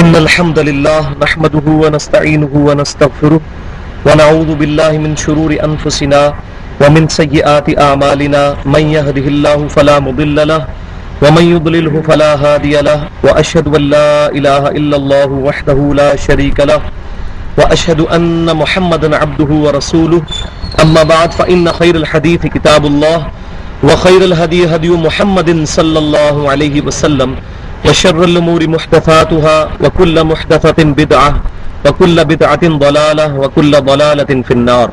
إن الحمد لله نحمده ونستعينه ونستغفره ونعوذ بالله من شرور أنفسنا ومن سيئات أعمالنا من يهده الله فلا مضل له ومن يضلله فلا هادي له وأشهد أن لا إله إلا الله وحده لا شريك له وأشهد أن محمدا عبده ورسوله أما بعد فإن خير الحديث كتاب الله وخير الهدي هدي محمد صلى الله عليه وسلم وشر الأمور محدثاتها وكل محدثة بدعة وكل بدعة ضلالة وكل ضلالة في النار.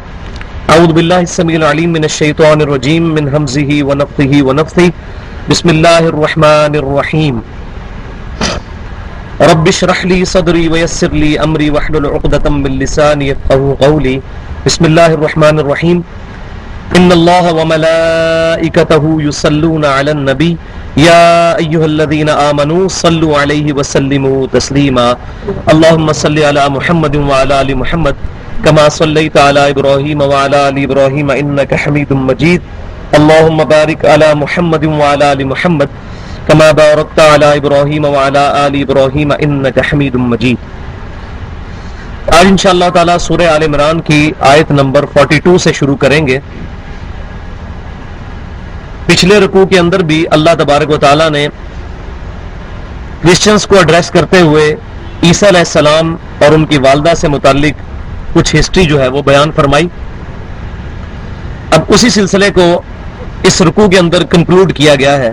أعوذ بالله السميع العليم من الشيطان الرجيم من همزه ونفثه ونفثه. بسم الله الرحمن الرحيم. رب اشرح لي صدري ويسر لي أمري واحلل عقدة من لساني يفقهوا قولي. بسم الله الرحمن الرحيم. إن الله وملائكته يصلون على النبي يا أيها الذين آمنوا صلوا عليه وسلموا تسليما. اللهم صل على محمد وعلى آل محمد كما صليت على إبراهيم وعلى آل إبراهيم إنك حميد مجيد. اللهم بارك على محمد وعلى آل محمد كما باركت على إبراهيم وعلى آل إبراهيم إنك حميد مجيد. آج انشاءاللہ تعالی سورہ آل عمران کی آیت نمبر 42 سے شروع کریں گے. پچھلے رکوع کے اندر بھی اللہ تبارک و تعالیٰ نے کرسچنز کو ایڈریس کرتے ہوئے عیسیٰ علیہ السلام اور ان کی والدہ سے متعلق کچھ ہسٹری جو ہے وہ بیان فرمائی. اب اسی سلسلے کو اس رکوع کے اندر کنکلوڈ کیا گیا ہے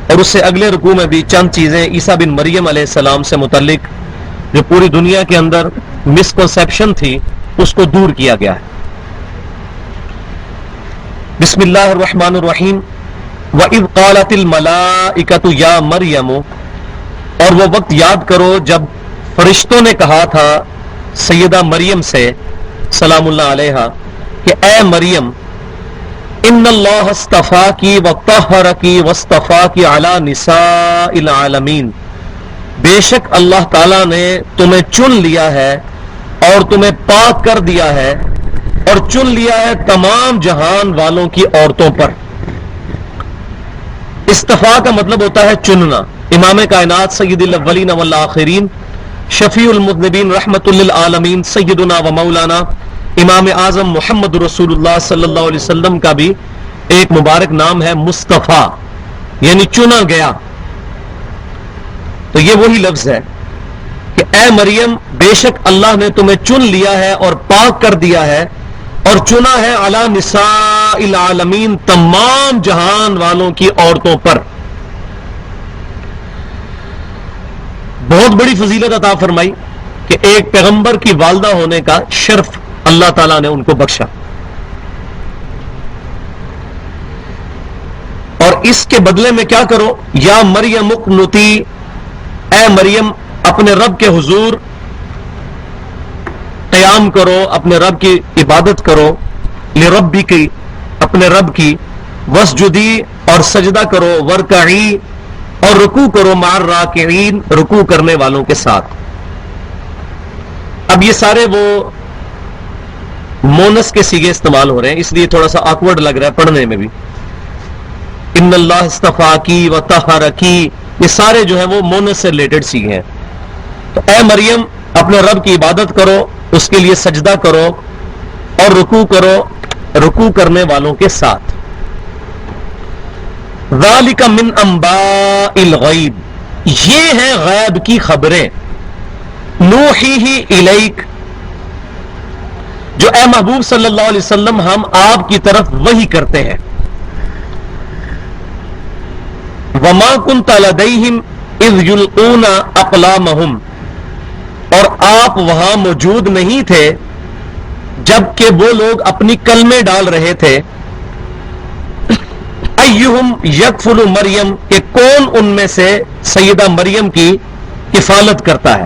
اور اس سے اگلے رکوع میں بھی چند چیزیں عیسیٰ بن مریم علیہ السلام سے متعلق جو پوری دنیا کے اندر مسکنسیپشن تھی اس کو دور کیا گیا ہے. بسم اللہ الرحمن الرحیم. وَإِذْ قَالَتِ الْمَلَائِكَةُ يَا مَرْيَمُ، اور وہ وقت یاد کرو جب فرشتوں نے کہا تھا سیدہ مریم سے سلام اللہ علیہا کہ اے مریم ان اللہ اصطفاکی وطہرکی واصطفاکی علی نساء العالمین، بے شک اللہ تعالیٰ نے تمہیں چن لیا ہے اور تمہیں پاک کر دیا ہے اور چن لیا ہے تمام جہان والوں کی عورتوں پر. استفاء کا مطلب ہوتا ہے چننا. امام کائنات سید الاولین والآخرین شفیع المذنبین رحمت للعالمین سیدنا و مولانا امام اعظم محمد رسول اللہ صلی اللہ علیہ وسلم کا بھی ایک مبارک نام ہے مصطفیٰ، یعنی چنا گیا. تو یہ وہی لفظ ہے کہ اے مریم بے شک اللہ نے تمہیں چن لیا ہے اور پاک کر دیا ہے اور چنا ہے علی نساء العالمین، تمام جہان والوں کی عورتوں پر. بہت بڑی فضیلت عطا فرمائی کہ ایک پیغمبر کی والدہ ہونے کا شرف اللہ تعالیٰ نے ان کو بخشا. اور اس کے بدلے میں کیا کرو؟ یا مریم اقنتی، اے مریم اپنے رب کے حضور قیام کرو، اپنے رب کی عبادت کرو، لربی کی، اپنے رب کی، وسجدی اور سجدہ کرو، ورکعی اور رکوع کرو، مع الراکعین رکوع کرنے والوں کے ساتھ. اب یہ سارے وہ مونس کے سیغے استعمال ہو رہے ہیں، اس لیے تھوڑا سا آکورڈ لگ رہا ہے پڑھنے میں بھی. ان اللہ اصطفاکی وطہرکی، یہ سارے جو ہیں وہ مونس سے ریلیٹڈ سیغے ہیں. تو اے مریم اپنے رب کی عبادت کرو، اس کے لیے سجدہ کرو اور رکوع کرو، رکوع کرنے والوں کے ساتھ. ذالک من انباء الغیب، یہ ہیں غیب کی خبریں. نوحیہ الیک، جو اے محبوب صلی اللہ علیہ وسلم ہم آپ کی طرف وحی کرتے ہیں. وما کنت لدیہم اذ یلقون اقلامہم، اور آپ وہاں موجود نہیں تھے جبکہ وہ لوگ اپنی کلمے ڈال رہے تھے. ایہم یکفل مریم، کہ کون ان میں سے سیدہ مریم کی کفالت کرتا ہے.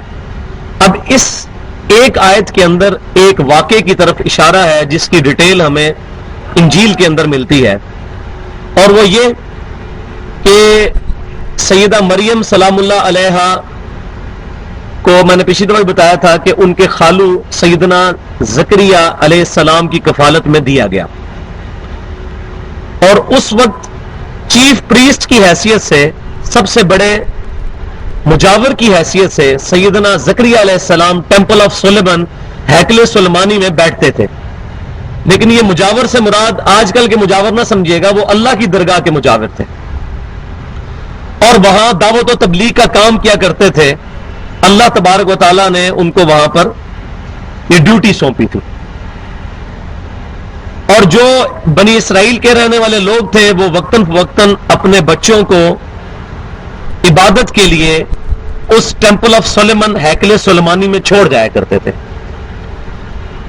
اب اس ایک آیت کے اندر ایک واقعے کی طرف اشارہ ہے جس کی ڈیٹیل ہمیں انجیل کے اندر ملتی ہے، اور وہ یہ کہ سیدہ مریم سلام اللہ علیہا کو میں نے پچھلی دفعہ بتایا تھا کہ ان کے خالو سیدنا زکریا علیہ السلام کی کفالت میں دیا گیا، اور اس وقت چیف پریسٹ کی حیثیت سے سب سے بڑے مجاور کی حیثیت سے سیدنا زکریا علیہ السلام ٹیمپل آف سلیمان ہیکل سلیمانی میں بیٹھتے تھے. لیکن یہ مجاور سے مراد آج کل کے مجاور نہ سمجھیے گا، وہ اللہ کی درگاہ کے مجاور تھے اور وہاں دعوت و تبلیغ کا کام کیا کرتے تھے. اللہ تبارک و تعالیٰ نے ان کو وہاں پر یہ ڈیوٹی سونپی تھی. اور جو بنی اسرائیل کے رہنے والے لوگ تھے وہ وقتاً فوقتاً اپنے بچوں کو عبادت کے لیے اس ٹیمپل آف سلیمان ہیکل سلیمانی میں چھوڑ جایا کرتے تھے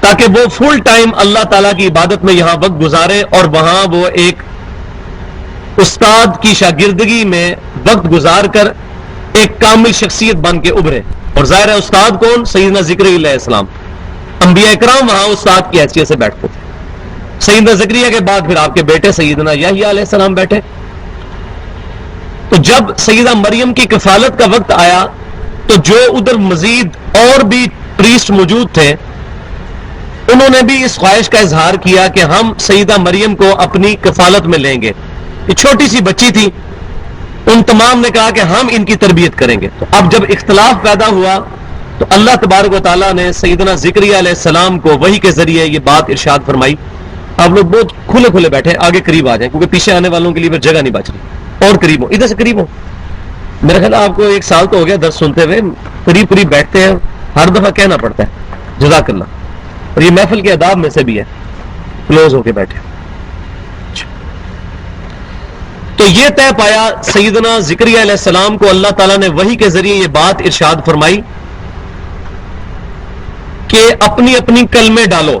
تاکہ وہ فل ٹائم اللہ تعالیٰ کی عبادت میں یہاں وقت گزارے اور وہاں وہ ایک استاد کی شاگردگی میں وقت گزار کر ایک کامل شخصیت بن کے ابھرے. اور ظاہر ہے استاد کون؟ سیدنا زکریا علیہ السلام. انبیاء اکرام وہاں استاد کی حیثیت سے بیٹھتے تھے. سیدنا زکریا کے بعد پھر آپ کے بیٹے سیدنا یحییٰ علیہ السلام بیٹھے. تو جب سیدہ مریم کی کفالت کا وقت آیا تو جو ادھر مزید اور بھی پریسٹ موجود تھے انہوں نے بھی اس خواہش کا اظہار کیا کہ ہم سیدہ مریم کو اپنی کفالت میں لیں گے. یہ چھوٹی سی بچی تھی، ان تمام نے کہا کہ ہم ان کی تربیت کریں گے. تو اب جب اختلاف پیدا ہوا تو اللہ تبارک و تعالیٰ نے سیدنا زکریا علیہ السلام کو وحی کے ذریعے یہ بات ارشاد فرمائی. آپ لوگ بہت کھلے کھلے بیٹھے، آگے قریب آ جائیں کیونکہ پیچھے آنے والوں کے لیے پھر جگہ نہیں بچ رہی. اور قریب ہو، ادھر سے قریب ہو. میرا خیال آپ کو 1 سال تو ہو گیا درس سنتے ہوئے، قریب قریب بیٹھتے ہیں، ہر دفعہ کہنا پڑتا ہے. جزاک اللہ. اور یہ محفل کے آداب میں سے بھی ہے، کلوز ہو کے بیٹھے. تو یہ طے پایا سیدنا زکریا علیہ السلام کو اللہ تعالیٰ نے وحی کے ذریعے یہ بات ارشاد فرمائی کہ اپنی اپنی کلمے ڈالو.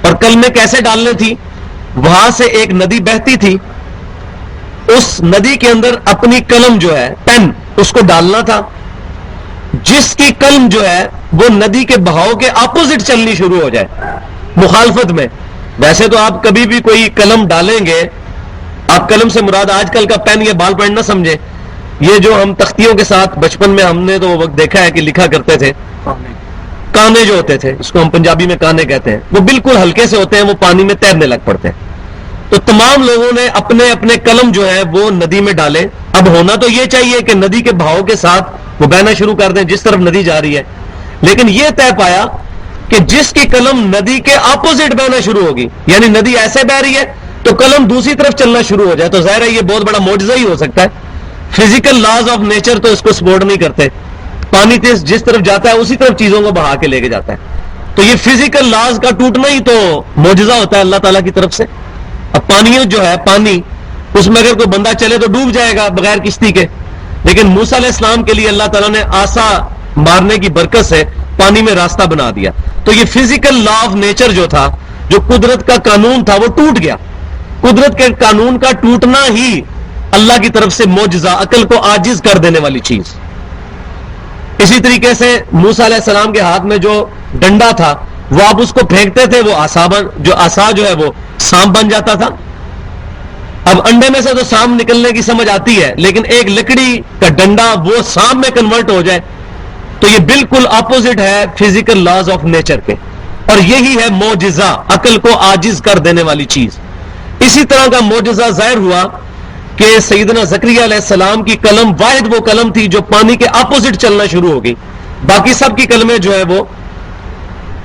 اور کلمے کیسے ڈالنے تھی؟ وہاں سے ایک ندی بہتی تھی، اس ندی کے اندر اپنی قلم جو ہے پین اس کو ڈالنا تھا. جس کی قلم جو ہے وہ ندی کے بہاؤ کے اپوزٹ چلنی شروع ہو جائے، مخالفت میں. ویسے تو آپ کبھی بھی کوئی قلم ڈالیں گے، آپ قلم سے مراد آج کل کا پین یا بال پین نہ سمجھے، یہ جو ہم تختیوں کے ساتھ بچپن میں ہم نے تو وہ وقت دیکھا ہے کہ لکھا کرتے تھے، کانے جو ہوتے تھے، اس کو ہم پنجابی میں کانے کہتے ہیں، وہ بالکل ہلکے سے ہوتے ہیں، وہ پانی میں تیرنے لگ پڑتے ہیں. تو تمام لوگوں نے اپنے اپنے قلم جو ہے وہ ندی میں ڈالے. اب ہونا تو یہ چاہیے کہ ندی کے بہاؤ کے ساتھ وہ بہنا شروع کر دیں جس طرف ندی جا رہی ہے، لیکن یہ طے پایا کہ جس کی قلم ندی کے اپوزٹ بہنا شروع ہوگی، یعنی ندی ایسے بہ رہی ہے تو قلم دوسری طرف چلنا شروع ہو جائے، تو ظاہر ہے یہ بہت بڑا معجزہ ہی ہو سکتا ہے. فزیکل لاز آف نیچر تو اس کو سپورٹ نہیں کرتے. پانی جس طرف جاتا ہے اسی طرف چیزوں کو بہا کے لے کے جاتا ہے. تو یہ فزیکل لاز کا ٹوٹنا ہی تو معجزہ ہوتا ہے اللہ تعالیٰ کی طرف سے. اب پانی جو ہے پانی، اس میں اگر کوئی بندہ چلے تو ڈوب جائے گا بغیر کشتی کے، لیکن موسیٰ علیہ السلام کے لیے اللہ تعالیٰ نے آسا مارنے کی برکت سے پانی میں راستہ بنا دیا. تو یہ فزیکل لا آف نیچر جو تھا، جو قدرت کا قانون تھا، وہ ٹوٹ گیا. قدرت کے قانون کا ٹوٹنا ہی اللہ کی طرف سے معجزہ، عقل کو عاجز کر دینے والی چیز. اسی طریقے سے موسیٰ علیہ السلام کے ہاتھ میں جو ڈنڈا تھا وہ آپ اس کو پھینکتے تھے، وہ عصا جو ہے وہ سانپ بن جاتا تھا. اب انڈے میں سے تو سانپ نکلنے کی سمجھ آتی ہے، لیکن ایک لکڑی کا ڈنڈا وہ سانپ میں کنورٹ ہو جائے تو یہ بالکل اپوزٹ ہے فزیکل لاز آف نیچر کے. اور یہی ہے معجزہ، عقل کو عاجز کر دینے والی چیز. اسی طرح کا معجزہ ظاہر ہوا کہ سیدنا زکریا علیہ السلام کی قلم واحد وہ قلم تھی جو پانی کے اپوزٹ چلنا شروع ہو گئی. باقی سب کی قلمیں جو ہے وہ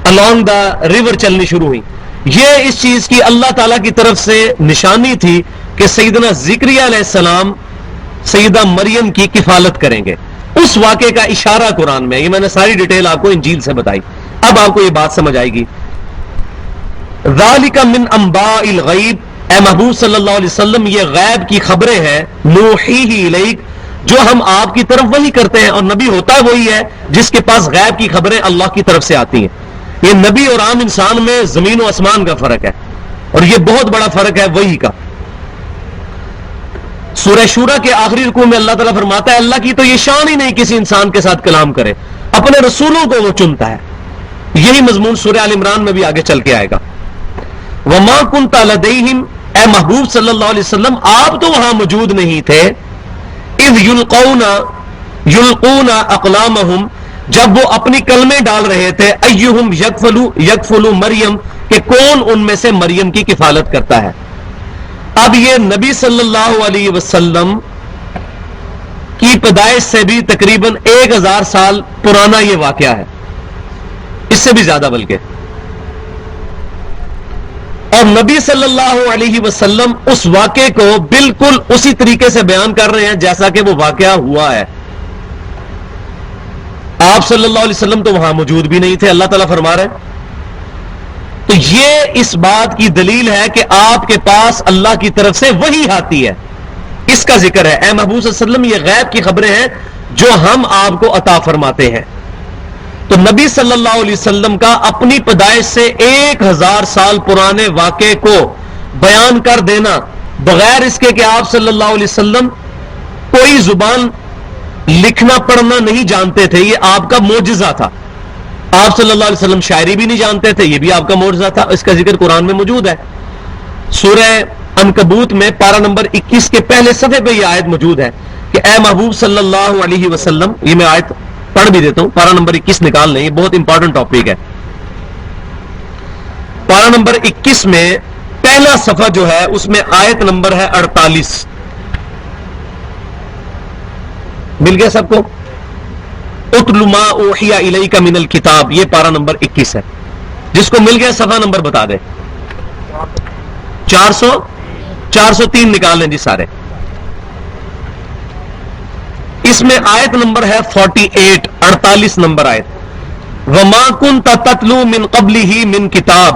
along دا ریور چلنی شروع ہوئی. یہ اس چیز کی اللہ تعالیٰ کی طرف سے نشانی تھی کہ سیدنا زکریا علیہ السلام سیدہ مریم کی کفالت کریں گے. اس واقعے کا اشارہ قرآن میں، یہ میں نے ساری ڈیٹیل آپ کو انجیل سے بتائی. اب آپ کو یہ بات سمجھ آئے گی. ذالک من انباء الغیب، اے محبوب صلی اللہ علیہ وسلم یہ غیب کی خبریں ہیں، نوحیہ الیک جو ہم آپ کی طرف وحی کرتے ہیں. اور نبی ہوتا وہی ہے جس کے پاس غیب کی خبریں اللہ کی طرف سے آتی ہیں. یہ نبی اور عام انسان میں زمین و آسمان کا فرق ہے، اور یہ بہت بڑا فرق ہے وحی کا. سورہ شورا کے آخری رکوع میں اللہ تعالیٰ فرماتا ہے اللہ کی تو یہ شان ہی نہیں کسی انسان کے ساتھ کلام کرے، اپنے رسولوں کو وہ چنتا ہے. یہی مضمون سورہ آل عمران میں بھی آگے چل کے آئے گا. وما كنت لديهم، اے محبوب صلی اللہ علیہ وسلم آپ تو وہاں موجود نہیں تھے. اذ یلقون اقلامہم، جب وہ اپنی کلمیں ڈال رہے تھے، ایہم یکفلو مریم، کہ کون ان میں سے مریم کی کفالت کرتا ہے. اب یہ نبی صلی اللہ علیہ وسلم کی پیدائش سے بھی تقریباً 1000 سال پرانا یہ واقعہ ہے، اس سے بھی زیادہ بلکہ. اور نبی صلی اللہ علیہ وسلم اس واقعے کو بالکل اسی طریقے سے بیان کر رہے ہیں جیسا کہ وہ واقعہ ہوا ہے. آپ صلی اللہ علیہ وسلم تو وہاں موجود بھی نہیں تھے، اللہ تعالیٰ فرما رہے ہیں. تو یہ اس بات کی دلیل ہے کہ آپ کے پاس اللہ کی طرف سے وحی آتی ہے، اس کا ذکر ہے. اے محبوب صلی اللہ علیہ وسلم، یہ غیب کی خبریں ہیں جو ہم آپ کو عطا فرماتے ہیں. تو نبی صلی اللہ علیہ وسلم کا اپنی پیدائش سے 1000 سال پرانے واقعے کو بیان کر دینا بغیر اس کے کہ آپ صلی اللہ علیہ وسلم کوئی زبان لکھنا پڑھنا نہیں جانتے تھے، یہ آپ کا معجزہ تھا. آپ صلی اللہ علیہ وسلم شاعری بھی نہیں جانتے تھے، یہ بھی آپ کا معجزہ تھا. اس کا ذکر قرآن میں موجود ہے. سورہ عنکبوت میں پارہ نمبر 21 کے پہلے صفحے پہ یہ آیت موجود ہے کہ اے محبوب صلی اللہ علیہ وسلم. یہ میں آیت پڑھ بھی دیتا ہوں، پارہ نمبر 21 نکال لیں، یہ بہت امپورٹنٹ ٹاپک ہے. پارہ نمبر 21 میں پہلا صفحہ جو ہے اس میں آیت نمبر ہے 48. مل گیا سب کو؟ اتل ما اوحی الیک من الکتاب، یہ پارہ نمبر 21 ہے. جس کو مل گیا صفحہ نمبر بتا دے. 403 نکال لیں جی سارے. اس میں آیت نمبر ہے 48، 48 نمبر آیت. وما کنت تتلو من قبلہ من کتاب.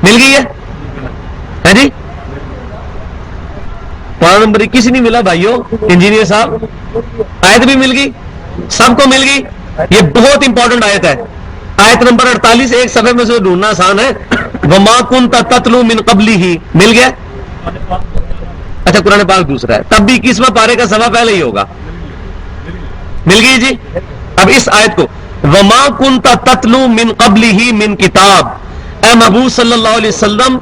مل گئی ہے جی؟ پارہ نمبر 21 نہیں ملا بھائیو انجینئر صاحب؟ آیت بھی مل گئی، سب کو مل گئی. یہ بہت امپورٹنٹ آیت ہے. آیت نمبر 48 ایک صفحے میں سے ڈھونڈنا آسان ہے. وما کنت تتلو من قبلہ مل گیا. اچھا قرآن پاک دوسرا ہے، تب بھی 21واں پارے کا صفحہ پہلے ہی ہوگا. مل گئی جی؟ اب اس آیت کو وما کنت تتلو من قبلہ من کتاب، اے محبوب صلی اللہ علیہ وسلم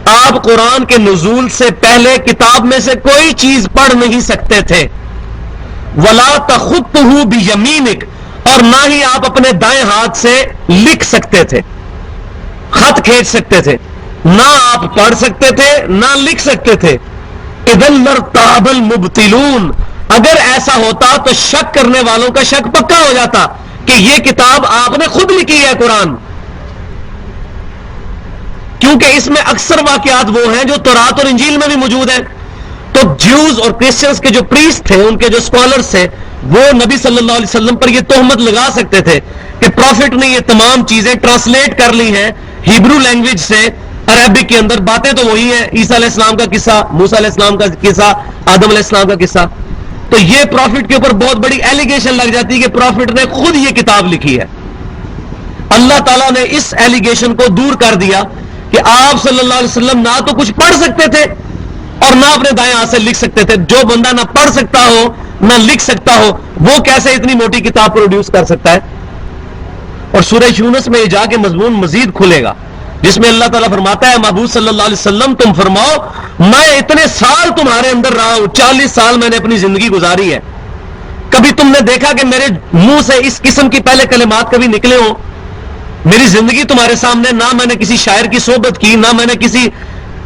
آپ قرآن کے نزول سے پہلے کتاب میں سے کوئی چیز پڑھ نہیں سکتے تھے. ولا تخطہ بیمینک، اور نہ ہی آپ اپنے دائیں ہاتھ سے لکھ سکتے تھے، خط کھینچ سکتے تھے. نہ آپ پڑھ سکتے تھے نہ لکھ سکتے تھے. اذن لارتاب المبطلون، اگر ایسا ہوتا تو شک کرنے والوں کا شک پکا ہو جاتا کہ یہ کتاب آپ نے خود لکھی ہے قرآن، کیونکہ اس میں اکثر واقعات وہ ہیں جو تورات اور انجیل میں بھی موجود ہیں. تو جیوز اور کرسچنز کے جو پریسٹ تھے، ان کے جو اسکالرز تھے، وہ نبی صلی اللہ علیہ وسلم پر یہ تہمت لگا سکتے تھے کہ پروفٹ نے یہ تمام چیزیں ٹرانسلیٹ کر لی ہیں ہیبرو لینگویج سے عربک کے اندر. باتیں تو وہی ہیں، عیسیٰ علیہ السلام کا قصہ، موسیٰ علیہ السلام کا قصہ، آدم علیہ السلام کا قصہ. تو یہ پروفٹ کے اوپر بہت بڑی ایلیگیشن لگ جاتی ہے کہ پروفٹ نے خود یہ کتاب لکھی ہے. اللہ تعالیٰ نے اس ایلیگیشن کو دور کر دیا کہ آپ صلی اللہ علیہ وسلم نہ تو کچھ پڑھ سکتے تھے اور نہ اپنے دائیں ہاتھ سے لکھ سکتے تھے. جو بندہ نہ پڑھ سکتا ہو نہ لکھ سکتا ہو وہ کیسے اتنی موٹی کتاب پروڈیوس کر سکتا ہے؟ اور سورہ یونس میں یہ جا کے مضمون مزید کھلے گا جس میں اللہ تعالیٰ فرماتا ہے محبوب صلی اللہ علیہ وسلم تم فرماؤ میں اتنے سال تمہارے اندر رہا ہوں، 40 سال میں نے اپنی زندگی گزاری ہے، کبھی تم نے دیکھا کہ میرے منہ سے اس قسم کی پہلے کلمات کبھی نکلے ہوں؟ میری زندگی تمہارے سامنے، نہ میں نے کسی شاعر کی صحبت کی، نہ میں نے کسی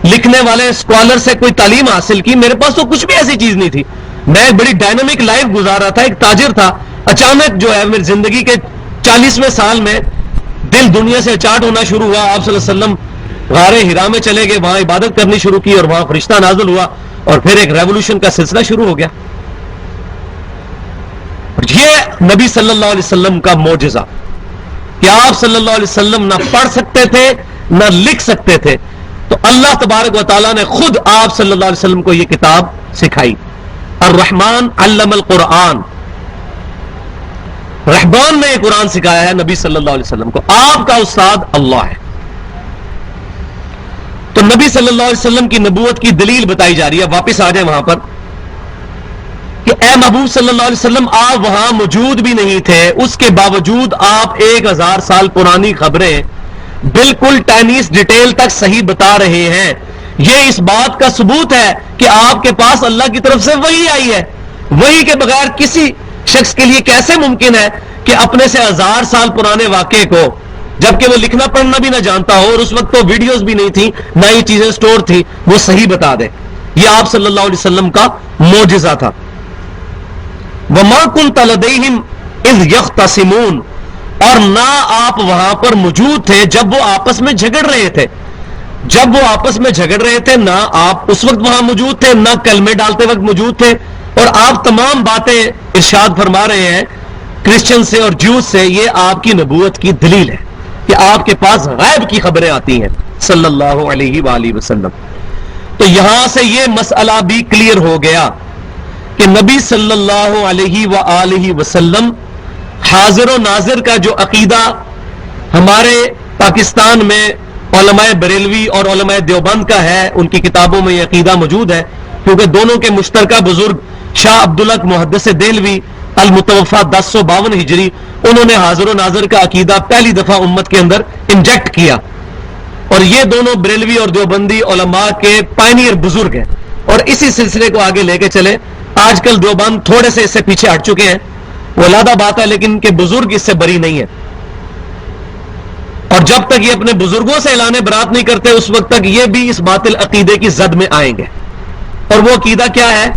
لکھنے والے اسکالر سے کوئی تعلیم حاصل کی، میرے پاس تو کچھ بھی ایسی چیز نہیں تھی. میں ایک بڑی ڈائنامک لائف گزار رہا تھا، ایک تاجر تھا. اچانک جو ہے میری زندگی کے 40ویں سال میں دل دنیا سے اچاٹ ہونا شروع ہوا. آپ صلی اللہ علیہ وسلم غار ہرا میں چلے گئے، وہاں عبادت کرنی شروع کی اور وہاں فرشتہ نازل ہوا اور پھر ایک ریولوشن کا سلسلہ شروع ہو گیا. یہ نبی صلی اللہ علیہ وسلم کا معجزہ کہ آپ صلی اللہ علیہ وسلم نہ پڑھ سکتے تھے نہ لکھ سکتے تھے، تو اللہ تبارک و تعالیٰ نے خود آپ صلی اللہ علیہ وسلم کو یہ کتاب سکھائی. الرحمن علم القرآن، رحمان نے یہ قرآن سکھایا ہے نبی صلی اللہ علیہ وسلم کو. آپ کا استاد اللہ ہے. تو نبی صلی اللہ علیہ وسلم کی نبوت کی دلیل بتائی جا رہی ہے. واپس آ جائیں وہاں پر کہ اے محبوب صلی اللہ علیہ وسلم آپ وہاں موجود بھی نہیں تھے، اس کے باوجود آپ 1000 سال پرانی خبریں بالکل ٹینیس ڈیٹیل تک صحیح بتا رہے ہیں. یہ اس بات کا ثبوت ہے کہ آپ کے پاس اللہ کی طرف سے وحی آئی ہے. وحی کے بغیر کسی شخص کے لیے کیسے ممکن ہے کہ اپنے سے 1000 سال پرانے واقعے کو، جبکہ وہ لکھنا پڑھنا بھی نہ جانتا ہو اور اس وقت تو ویڈیوز بھی نہیں تھی، نہ یہ چیزیں سٹور تھی، وہ صحیح بتا دے؟ یہ آپ صلی اللہ علیہ وسلم کا معجزہ تھا. وما كنت لديهم اذ يختصمون، اور نہ آپ وہاں پر موجود تھے جب وہ آپس میں جھگڑ رہے تھے. جب وہ آپس میں جھگڑ رہے تھے نہ آپ اس وقت وہاں موجود تھے، نہ کلمے ڈالتے وقت موجود تھے. اور آپ تمام باتیں ارشاد فرما رہے ہیں کرسچن سے اور جیوز سے، یہ آپ کی نبوت کی دلیل ہے کہ آپ کے پاس غیب کی خبریں آتی ہیں صلی اللہ علیہ وآلہ وسلم. تو یہاں سے یہ مسئلہ بھی کلیئر ہو گیا کہ نبی صلی اللہ علیہ وآلہ وسلم حاضر و ناظر کا جو عقیدہ ہمارے پاکستان میں علماء بریلوی اور علماء دیوبند کا ہے، ان کی کتابوں میں یہ عقیدہ موجود ہے، کیونکہ دونوں کے مشترکہ بزرگ شاہ عبدالحق محدث دہلوی المتوفا 1052 ہجری، انہوں نے حاضر و ناظر کا عقیدہ پہلی دفعہ امت کے اندر انجیکٹ کیا. اور یہ دونوں بریلوی اور دیوبندی علماء کے پائنیئر بزرگ ہیں، اور اسی سلسلے کو آگے لے کے چلے. آج کل دیوبند تھوڑے سے اس سے پیچھے ہٹ چکے ہیں، وہ علیحدہ بات ہے، لیکن ان کے بزرگ اس سے بری نہیں ہے. اور جب تک یہ اپنے بزرگوں سے اعلان برات نہیں کرتے اس وقت تک یہ بھی اس باطل عقیدے کی زد میں آئیں گے. اور وہ عقیدہ کیا ہے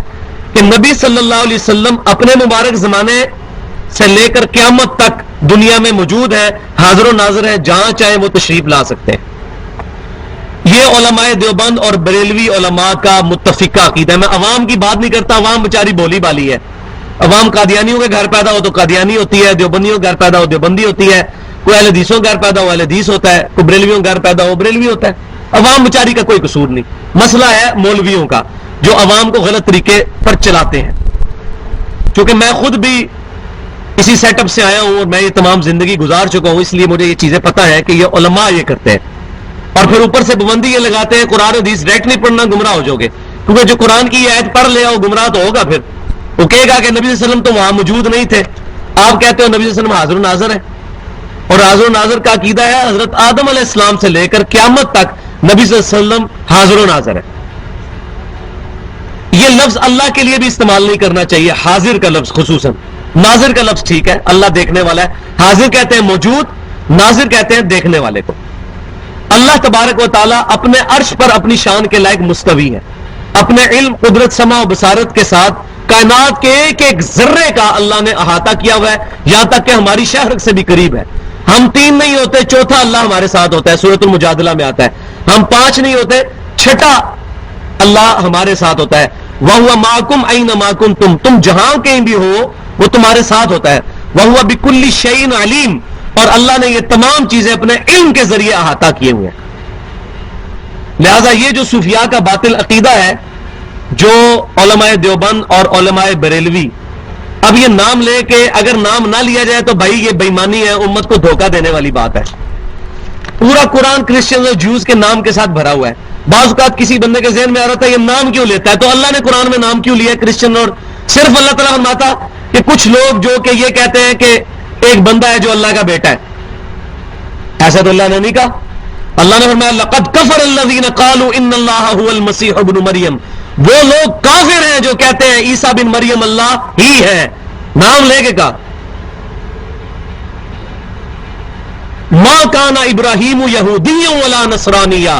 کہ نبی صلی اللہ علیہ وسلم اپنے مبارک زمانے سے لے کر قیامت تک دنیا میں موجود ہے، حاضر و ناظر ہے، جہاں چاہے وہ تشریف لا سکتے ہیں. یہ علماء دیوبند اور بریلوی علماء کا متفقہ عقیدہ ہے. میں عوام کی بات نہیں کرتا، عوام بیچاری بولی بالی ہے. عوام قادیانیوں کے گھر پیدا ہو تو قادیانی ہوتی ہے، دیوبندیوں کے گھر پیدا ہو دیوبندی ہوتی ہے، کوئی اہل حدیثوں کا گھر پیدا ہو اہل حدیث ہوتا ہے، کوئی بریلویوں کا گھر پیدا ہو بریلوی ہوتا ہے. عوام بیچاری کا کوئی قصور نہیں. مسئلہ ہے مولویوں کا جو عوام کو غلط طریقے پر چلاتے ہیں. چونکہ میں خود بھی اسی سیٹ اپ سے آیا ہوں اور میں یہ تمام زندگی گزار چکا ہوں، اس لیے مجھے یہ چیزیں پتہ ہے کہ یہ علماء یہ کرتے ہیں. اور پھر اوپر سے پابندی یہ لگاتے ہیں قرآن حدیث ڈائریکٹ نہیں پڑھنا، گمراہ ہو جاؤ گے. کیونکہ جو قرآن کی یہ آیت پڑھ لے وہ گمراہ تو ہوگا. پھر وہ کہے گا کہ نبی صلی اللہ علیہ وسلم تو وہاں موجود نہیں تھے. آپ کہتے ہو نبی صلی اللہ علیہ وسلم حاضر و ناظر ہے، اور حاضر و ناظر کا عقیدہ ہے حضرت آدم علیہ السلام سے لے کر قیامت تک نبی صلی اللہ علیہ وسلم حاضر و ناظر ہے. یہ لفظ اللہ کے لیے بھی استعمال نہیں کرنا چاہیے، حاضر کا لفظ خصوصاً. ناظر کا لفظ ٹھیک ہے، اللہ دیکھنے والا ہے. حاضر کہتے ہیں موجود، ناظر کہتے ہیں دیکھنے والے کو. اللہ تبارک و تعالیٰ اپنے عرش پر اپنی شان کے لائق مستوی ہے. اپنے علم، قدرت، سمع و بصارت کے ساتھ کائنات کے ایک ایک ذرے کا اللہ نے احاطہ کیا ہوا ہے، یہاں تک کہ ہماری شہر سے بھی قریب ہے. ہم 3 نہیں ہوتے، چوتھا اللہ ہمارے ساتھ ہوتا ہے، سورۃ المجادلہ میں آتا ہے. ہم 5 نہیں ہوتے، چھٹا اللہ ہمارے ساتھ ہوتا ہے. وَهُوَ مَعَكُمْ أَيْنَمَا كُنْتُمْ، تم جہاں کہیں بھی ہو وہ تمہارے ساتھ ہوتا ہے. وَهُوَ بِكُلِّ شَيْءٍ عَلِيمٌ، اور اللہ نے یہ تمام چیزیں اپنے علم کے ذریعے احاطہ کیے ہوئے ہیں. لہذا یہ جو صوفیاء کا باطل عقیدہ ہے، جو علماء دیوبند اور علماء بریلوی اب یہ نام لے کے اگر نام نہ لیا جائے تو بھائی یہ بےمانی ہے، امت کو دھوکہ دینے والی بات ہے. پورا قرآن کرسچن اور جوز کے نام کے ساتھ بھرا ہوا ہے. بعض اوقات کسی بندے کے ذہن میں آ رہا تھا یہ نام کیوں لیتا ہے، تو اللہ نے قرآن میں نام کیوں لیا کرسچن؟ اور صرف اللہ تعالیٰ فرماتا کہ کچھ لوگ جو کہ یہ کہتے ہیں کہ ایک بندہ ہے جو اللہ کا بیٹا ہے. ایسا تو اللہ نے نہیں کہا. اللہ نے فرمایا لقد کفر الذین قالوا ان اللہ هو المسیح ابن مریم، وہ لوگ کافر ہیں جو کہتے ہیں عیسیٰ بن مریم اللہ ہی ہے، نام لے کے کہا. ما کان ابراہیم یہودی ولا نصرانیہ،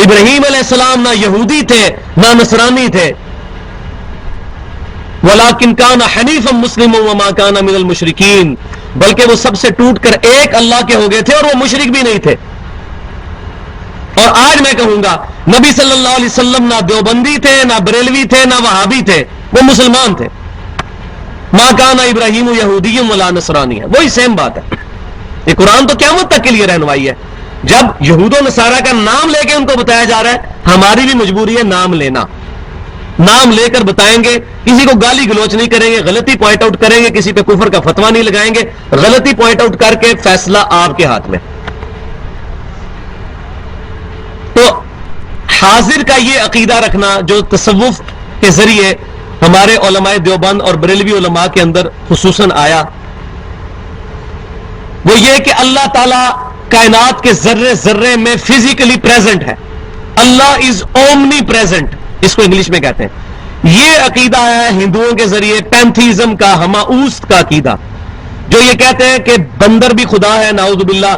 ابراہیم علیہ السلام نہ یہودی تھے نہ نصرانی تھے. ولکن کان حنیفا مسلما وما کان من المشرکین، بلکہ وہ سب سے ٹوٹ کر ایک اللہ کے ہو گئے تھے اور وہ مشرک بھی نہیں تھے. اور آج میں کہوں گا نبی صلی اللہ علیہ وسلم نہ دیوبندی تھے نہ بریلوی تھے نہ وہابی تھے، وہ مسلمان تھے. ما کان ابراہیم یہودی ولا نصرانی، وہی سیم بات ہے. یہ قرآن تو قیامت تک کے لیے رہنمائی ہے. جب یہود و نصارہ کا نام لے کے ان کو بتایا جا رہا ہے، ہماری بھی مجبوری ہے نام لینا. نام لے کر بتائیں گے، کسی کو گالی گلوچ نہیں کریں گے، غلطی پوائنٹ آؤٹ کریں گے، کسی پہ کفر کا فتویٰ نہیں لگائیں گے، غلطی پوائنٹ آؤٹ کر کے فیصلہ آپ کے ہاتھ میں. تو حاضر کا یہ عقیدہ رکھنا جو تصوف کے ذریعے ہمارے علماء دیوبند اور بریلوی علماء کے اندر خصوصاً آیا، وہ یہ کہ اللہ تعالیٰ کائنات کے ذرے ذرے میں فزیکلی پریزنٹ ہے. اللہ از اومنی پریزنٹ، اس کو انگلش میں کہتے ہیں. یہ عقیدہ ہے ہندوؤں کے ذریعے پینتھیزم کا، ہماؤست کا عقیدہ، جو یہ کہتے ہیں کہ بندر بھی خدا ہے، نعوذ باللہ،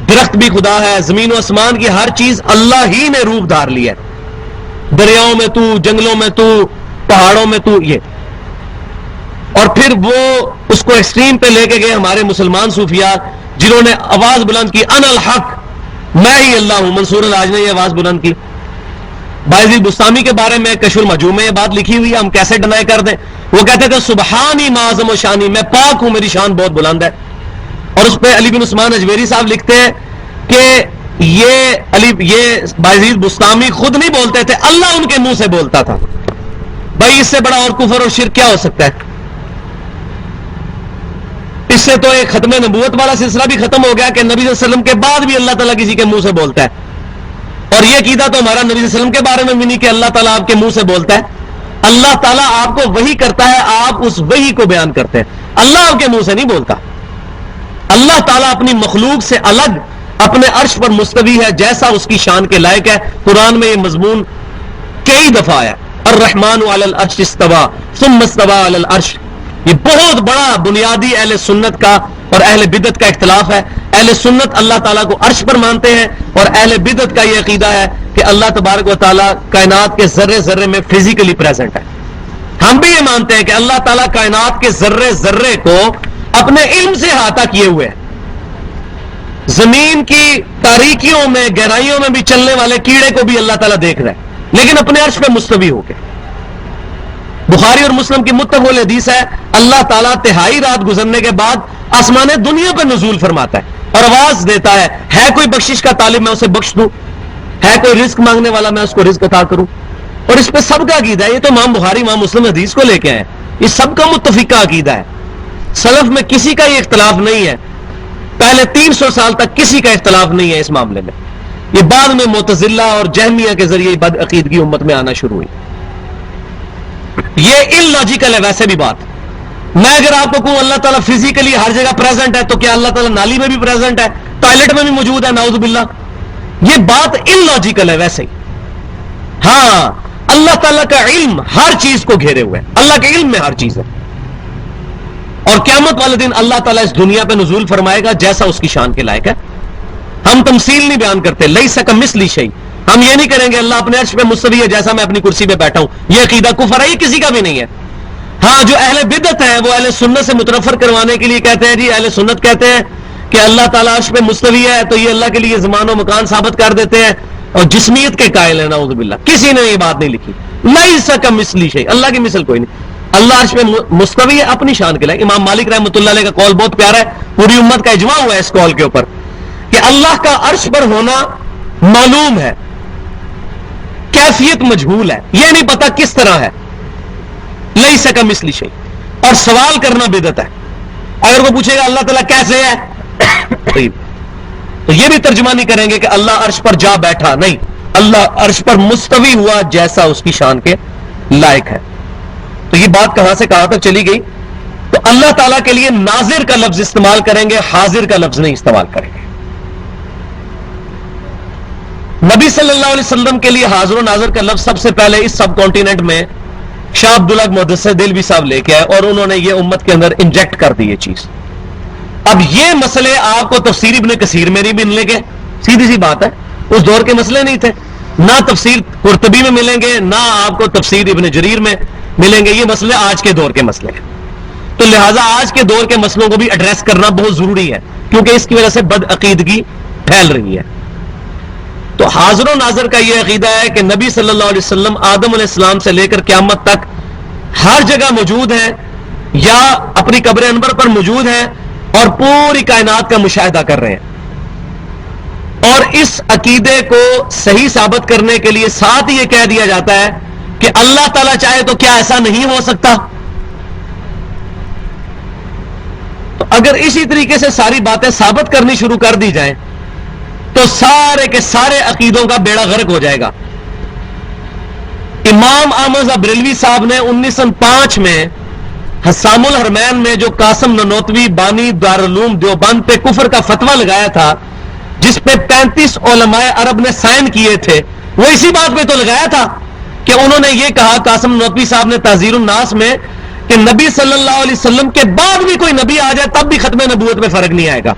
درخت بھی خدا ہے، زمین و آسمان کی ہر چیز اللہ ہی نے روپ دھار لی ہے. دریاؤں میں تو، جنگلوں میں تو، پہاڑوں میں تو. یہ اور پھر وہ اس کو ایکسٹریم پہ لے کے گئے ہمارے مسلمان صوفیاء، جنہوں نے آواز بلند کی انا الحق، میں ہی اللہ ہوں. منصور الحاج نے یہ آواز بلند کی. بایزید بستامی کے بارے میں کشف المحجوب میں یہ بات لکھی ہوئی ہے، ہم کیسے ڈنائی کر دیں. وہ کہتے تھے سبحانی ما اعظم و شانی، میں پاک ہوں، میری شان بہت بلند ہے. اور اس پہ علی بن عثمان اجمیری صاحب لکھتے ہیں کہ یہ بایزید بستامی خود نہیں بولتے تھے، اللہ ان کے منہ سے بولتا تھا. بھائی اس سے بڑا اور کفر اور شرک کیا ہو سکتا ہے؟ اس سے تو ایک ختم نبوت والا سلسلہ بھی ختم ہو گیا کہ نبی صلی اللہ علیہ وسلم کے بعد بھی اللہ تعالیٰ کسی کے منہ سے بولتا ہے. اور یہ عقیدہ تو ہمارا نبی صلی اللہ علیہ وسلم کے بارے میں بھی نہیں کہ اللہ تعالیٰ آپ کے منہ سے بولتا ہے. اللہ تعالیٰ آپ کو وحی کرتا ہے، آپ اس وحی کو بیان کرتے ہیں. اللہ آپ کے منہ سے نہیں بولتا. اللہ تعالیٰ اپنی مخلوق سے الگ اپنے عرش پر مستوی ہے جیسا اس کی شان کے لائق ہے. قرآن میں یہ مضمون کئی دفعہ ہے، الرحمن علی العرش استوى ثم استوى علی العرش. یہ بہت بڑا بنیادی اہل سنت کا اور اہل بدعت کا اختلاف ہے. اہل سنت اللہ تعالیٰ کو عرش پر مانتے ہیں، اور اہل بدعت کا یہ عقیدہ ہے کہ اللہ تبارک و تعالیٰ کائنات کے ذرے ذرے میں فزیکلی پریزنٹ ہے. ہم بھی یہ مانتے ہیں کہ اللہ تعالیٰ کائنات کے ذرے ذرے کو اپنے علم سے احاطہ کیے ہوئے ہیں. زمین کی تاریکیوں میں گہرائیوں میں بھی چلنے والے کیڑے کو بھی اللہ تعالیٰ دیکھ رہا ہے، لیکن اپنے عرش پہ مستوی ہو کے. بخاری اور مسلم کی متفق حدیث ہے، اللہ تعالیٰ تہائی رات گزرنے کے بعد آسمان دنیا پہ نزول فرماتا ہے اور آواز دیتا ہے کوئی بخشش کا طالب میں اسے بخش دوں، ہے کوئی رزق مانگنے والا میں اس کو رزق عطا کروں. اور اس پہ سب کا عقیدہ ہے. یہ تو امام بخاری امام مسلم حدیث کو لے کے آئے، یہ سب کا متفقہ عقیدہ ہے. سلف میں کسی کا یہ اختلاف نہیں ہے، پہلے 300 سال تک کسی کا اختلاف نہیں ہے اس معاملے میں. یہ بعد میں معتزلہ اور جہمیہ کے ذریعے بد عقیدگی امت میں آنا شروع ہوئی. یہ ان لاجیکل ہے. ویسے بھی بات میں اگر آپ کو کہوں اللہ تعالیٰ فزیکلی ہر جگہ پریزنٹ ہے، تو کیا اللہ تعالیٰ نالی میں بھی پریزنٹ ہے، ٹوائلٹ میں بھی موجود ہے؟ نعوذ باللہ. یہ بات ان لاجیکل ہے. ویسے ہی ہاں، اللہ تعالیٰ کا علم ہر چیز کو گھیرے ہوئے ہے، اللہ کے علم میں ہر چیز ہے. اور قیامت والے دن اللہ تعالیٰ اس دنیا پہ نزول فرمائے گا جیسا اس کی شان کے لائق ہے. ہم تمثیل نہیں بیان کرتے، لیس کمثلہ شیء. ہم یہ نہیں کریں گے اللہ اپنے عرش پہ مستوی ہے جیسا میں اپنی کرسی پہ بیٹھا ہوں. یہ عقیدہ کفر ہے، یہ کسی کا بھی نہیں ہے. ہاں، جو اہل بدعت ہیں وہ اہل سنت سے متنفر کروانے کے لیے کہتے ہیں جی اہل سنت کہتے ہیں کہ اللہ تعالیٰ عرش پہ مستوی ہے، تو یہ اللہ کے لیے زمان و مکان ثابت کر دیتے ہیں اور جسمیت کے قائل ہیں. نعوذ باللہ. کسی نے یہ بات نہیں لکھی. لیس کمثلہ شیء، اللہ کی مثل کوئی نہیں. اللہ عرش پہ مستوی ہے اپنی شان کے لائق. امام مالک رحمۃ اللہ علیہ کا قول بہت پیارا ہے، پوری امت کا اجماع ہوا ہے اس قول کے اوپر کہ اللہ کا عرش پر ہونا معلوم ہے، کیفیت مجہول ہے، یہ نہیں پتا کس طرح ہے. لیس کمثلہ شیء. اور سوال کرنا بدعت ہے. اگر وہ پوچھے گا اللہ تعالیٰ کیسے ہے تو یہ بھی ترجمہ نہیں کریں گے کہ اللہ عرش پر جا بیٹھا، نہیں، اللہ عرش پر مستوی ہوا جیسا اس کی شان کے لائق ہے. تو یہ بات کہاں سے کہاں تک چلی گئی؟ تو اللہ تعالیٰ کے لیے ناظر کا لفظ استعمال کریں گے، حاضر کا لفظ نہیں استعمال کریں گے. نبی صلی اللہ علیہ وسلم کے لیے حاضر و ناظر کا لفظ سب سے پہلے اس سب کانٹیننٹ میں شاہ عبداللہ محدث دہلوی صاحب لے کے آئے اور انہوں نے یہ امت کے اندر انجیکٹ کر دی یہ چیز. اب یہ مسئلے آپ کو تفسیر ابن کثیر میں نہیں ملنے گے، سیدھی سی بات ہے. اس دور کے مسئلے نہیں تھے، نہ تفسیر قرطبی میں ملیں گے، نہ آپ کو تفسیر ابن جریر میں ملیں گے. یہ مسئلے آج کے دور کے مسئلے ہیں. تو لہٰذا آج کے دور کے مسئلوں کو بھی ایڈریس کرنا بہت ضروری ہے، کیونکہ اس کی وجہ سے بد عقیدگی پھیل رہی ہے. تو حاضر و ناظر کا یہ عقیدہ ہے کہ نبی صلی اللہ علیہ وسلم آدم علیہ السلام سے لے کر قیامت تک ہر جگہ موجود ہیں یا اپنی قبر انور پر موجود ہیں اور پوری کائنات کا مشاہدہ کر رہے ہیں. اور اس عقیدے کو صحیح ثابت کرنے کے لیے ساتھ یہ کہہ دیا جاتا ہے کہ اللہ تعالیٰ چاہے تو کیا ایسا نہیں ہو سکتا؟ تو اگر اسی طریقے سے ساری باتیں ثابت کرنی شروع کر دی جائیں تو سارے کے سارے عقیدوں کا بیڑا غرق ہو جائے گا. امام احمد بریلوی صاحب نے 1905 میں حسام الحرمین میں جو قاسم ننوتوی بانی دارالعلوم دیوبند پہ کفر کا فتویٰ لگایا تھا، جس پہ 35 علماء عرب نے سائن کیے تھے، وہ اسی بات پہ تو لگایا تھا کہ انہوں نے یہ کہا قاسم ننوتوی صاحب نے تحذیر الناس میں کہ نبی صلی اللہ علیہ وسلم کے بعد بھی کوئی نبی آ جائے تب بھی ختم نبوت میں فرق نہیں آئے گا.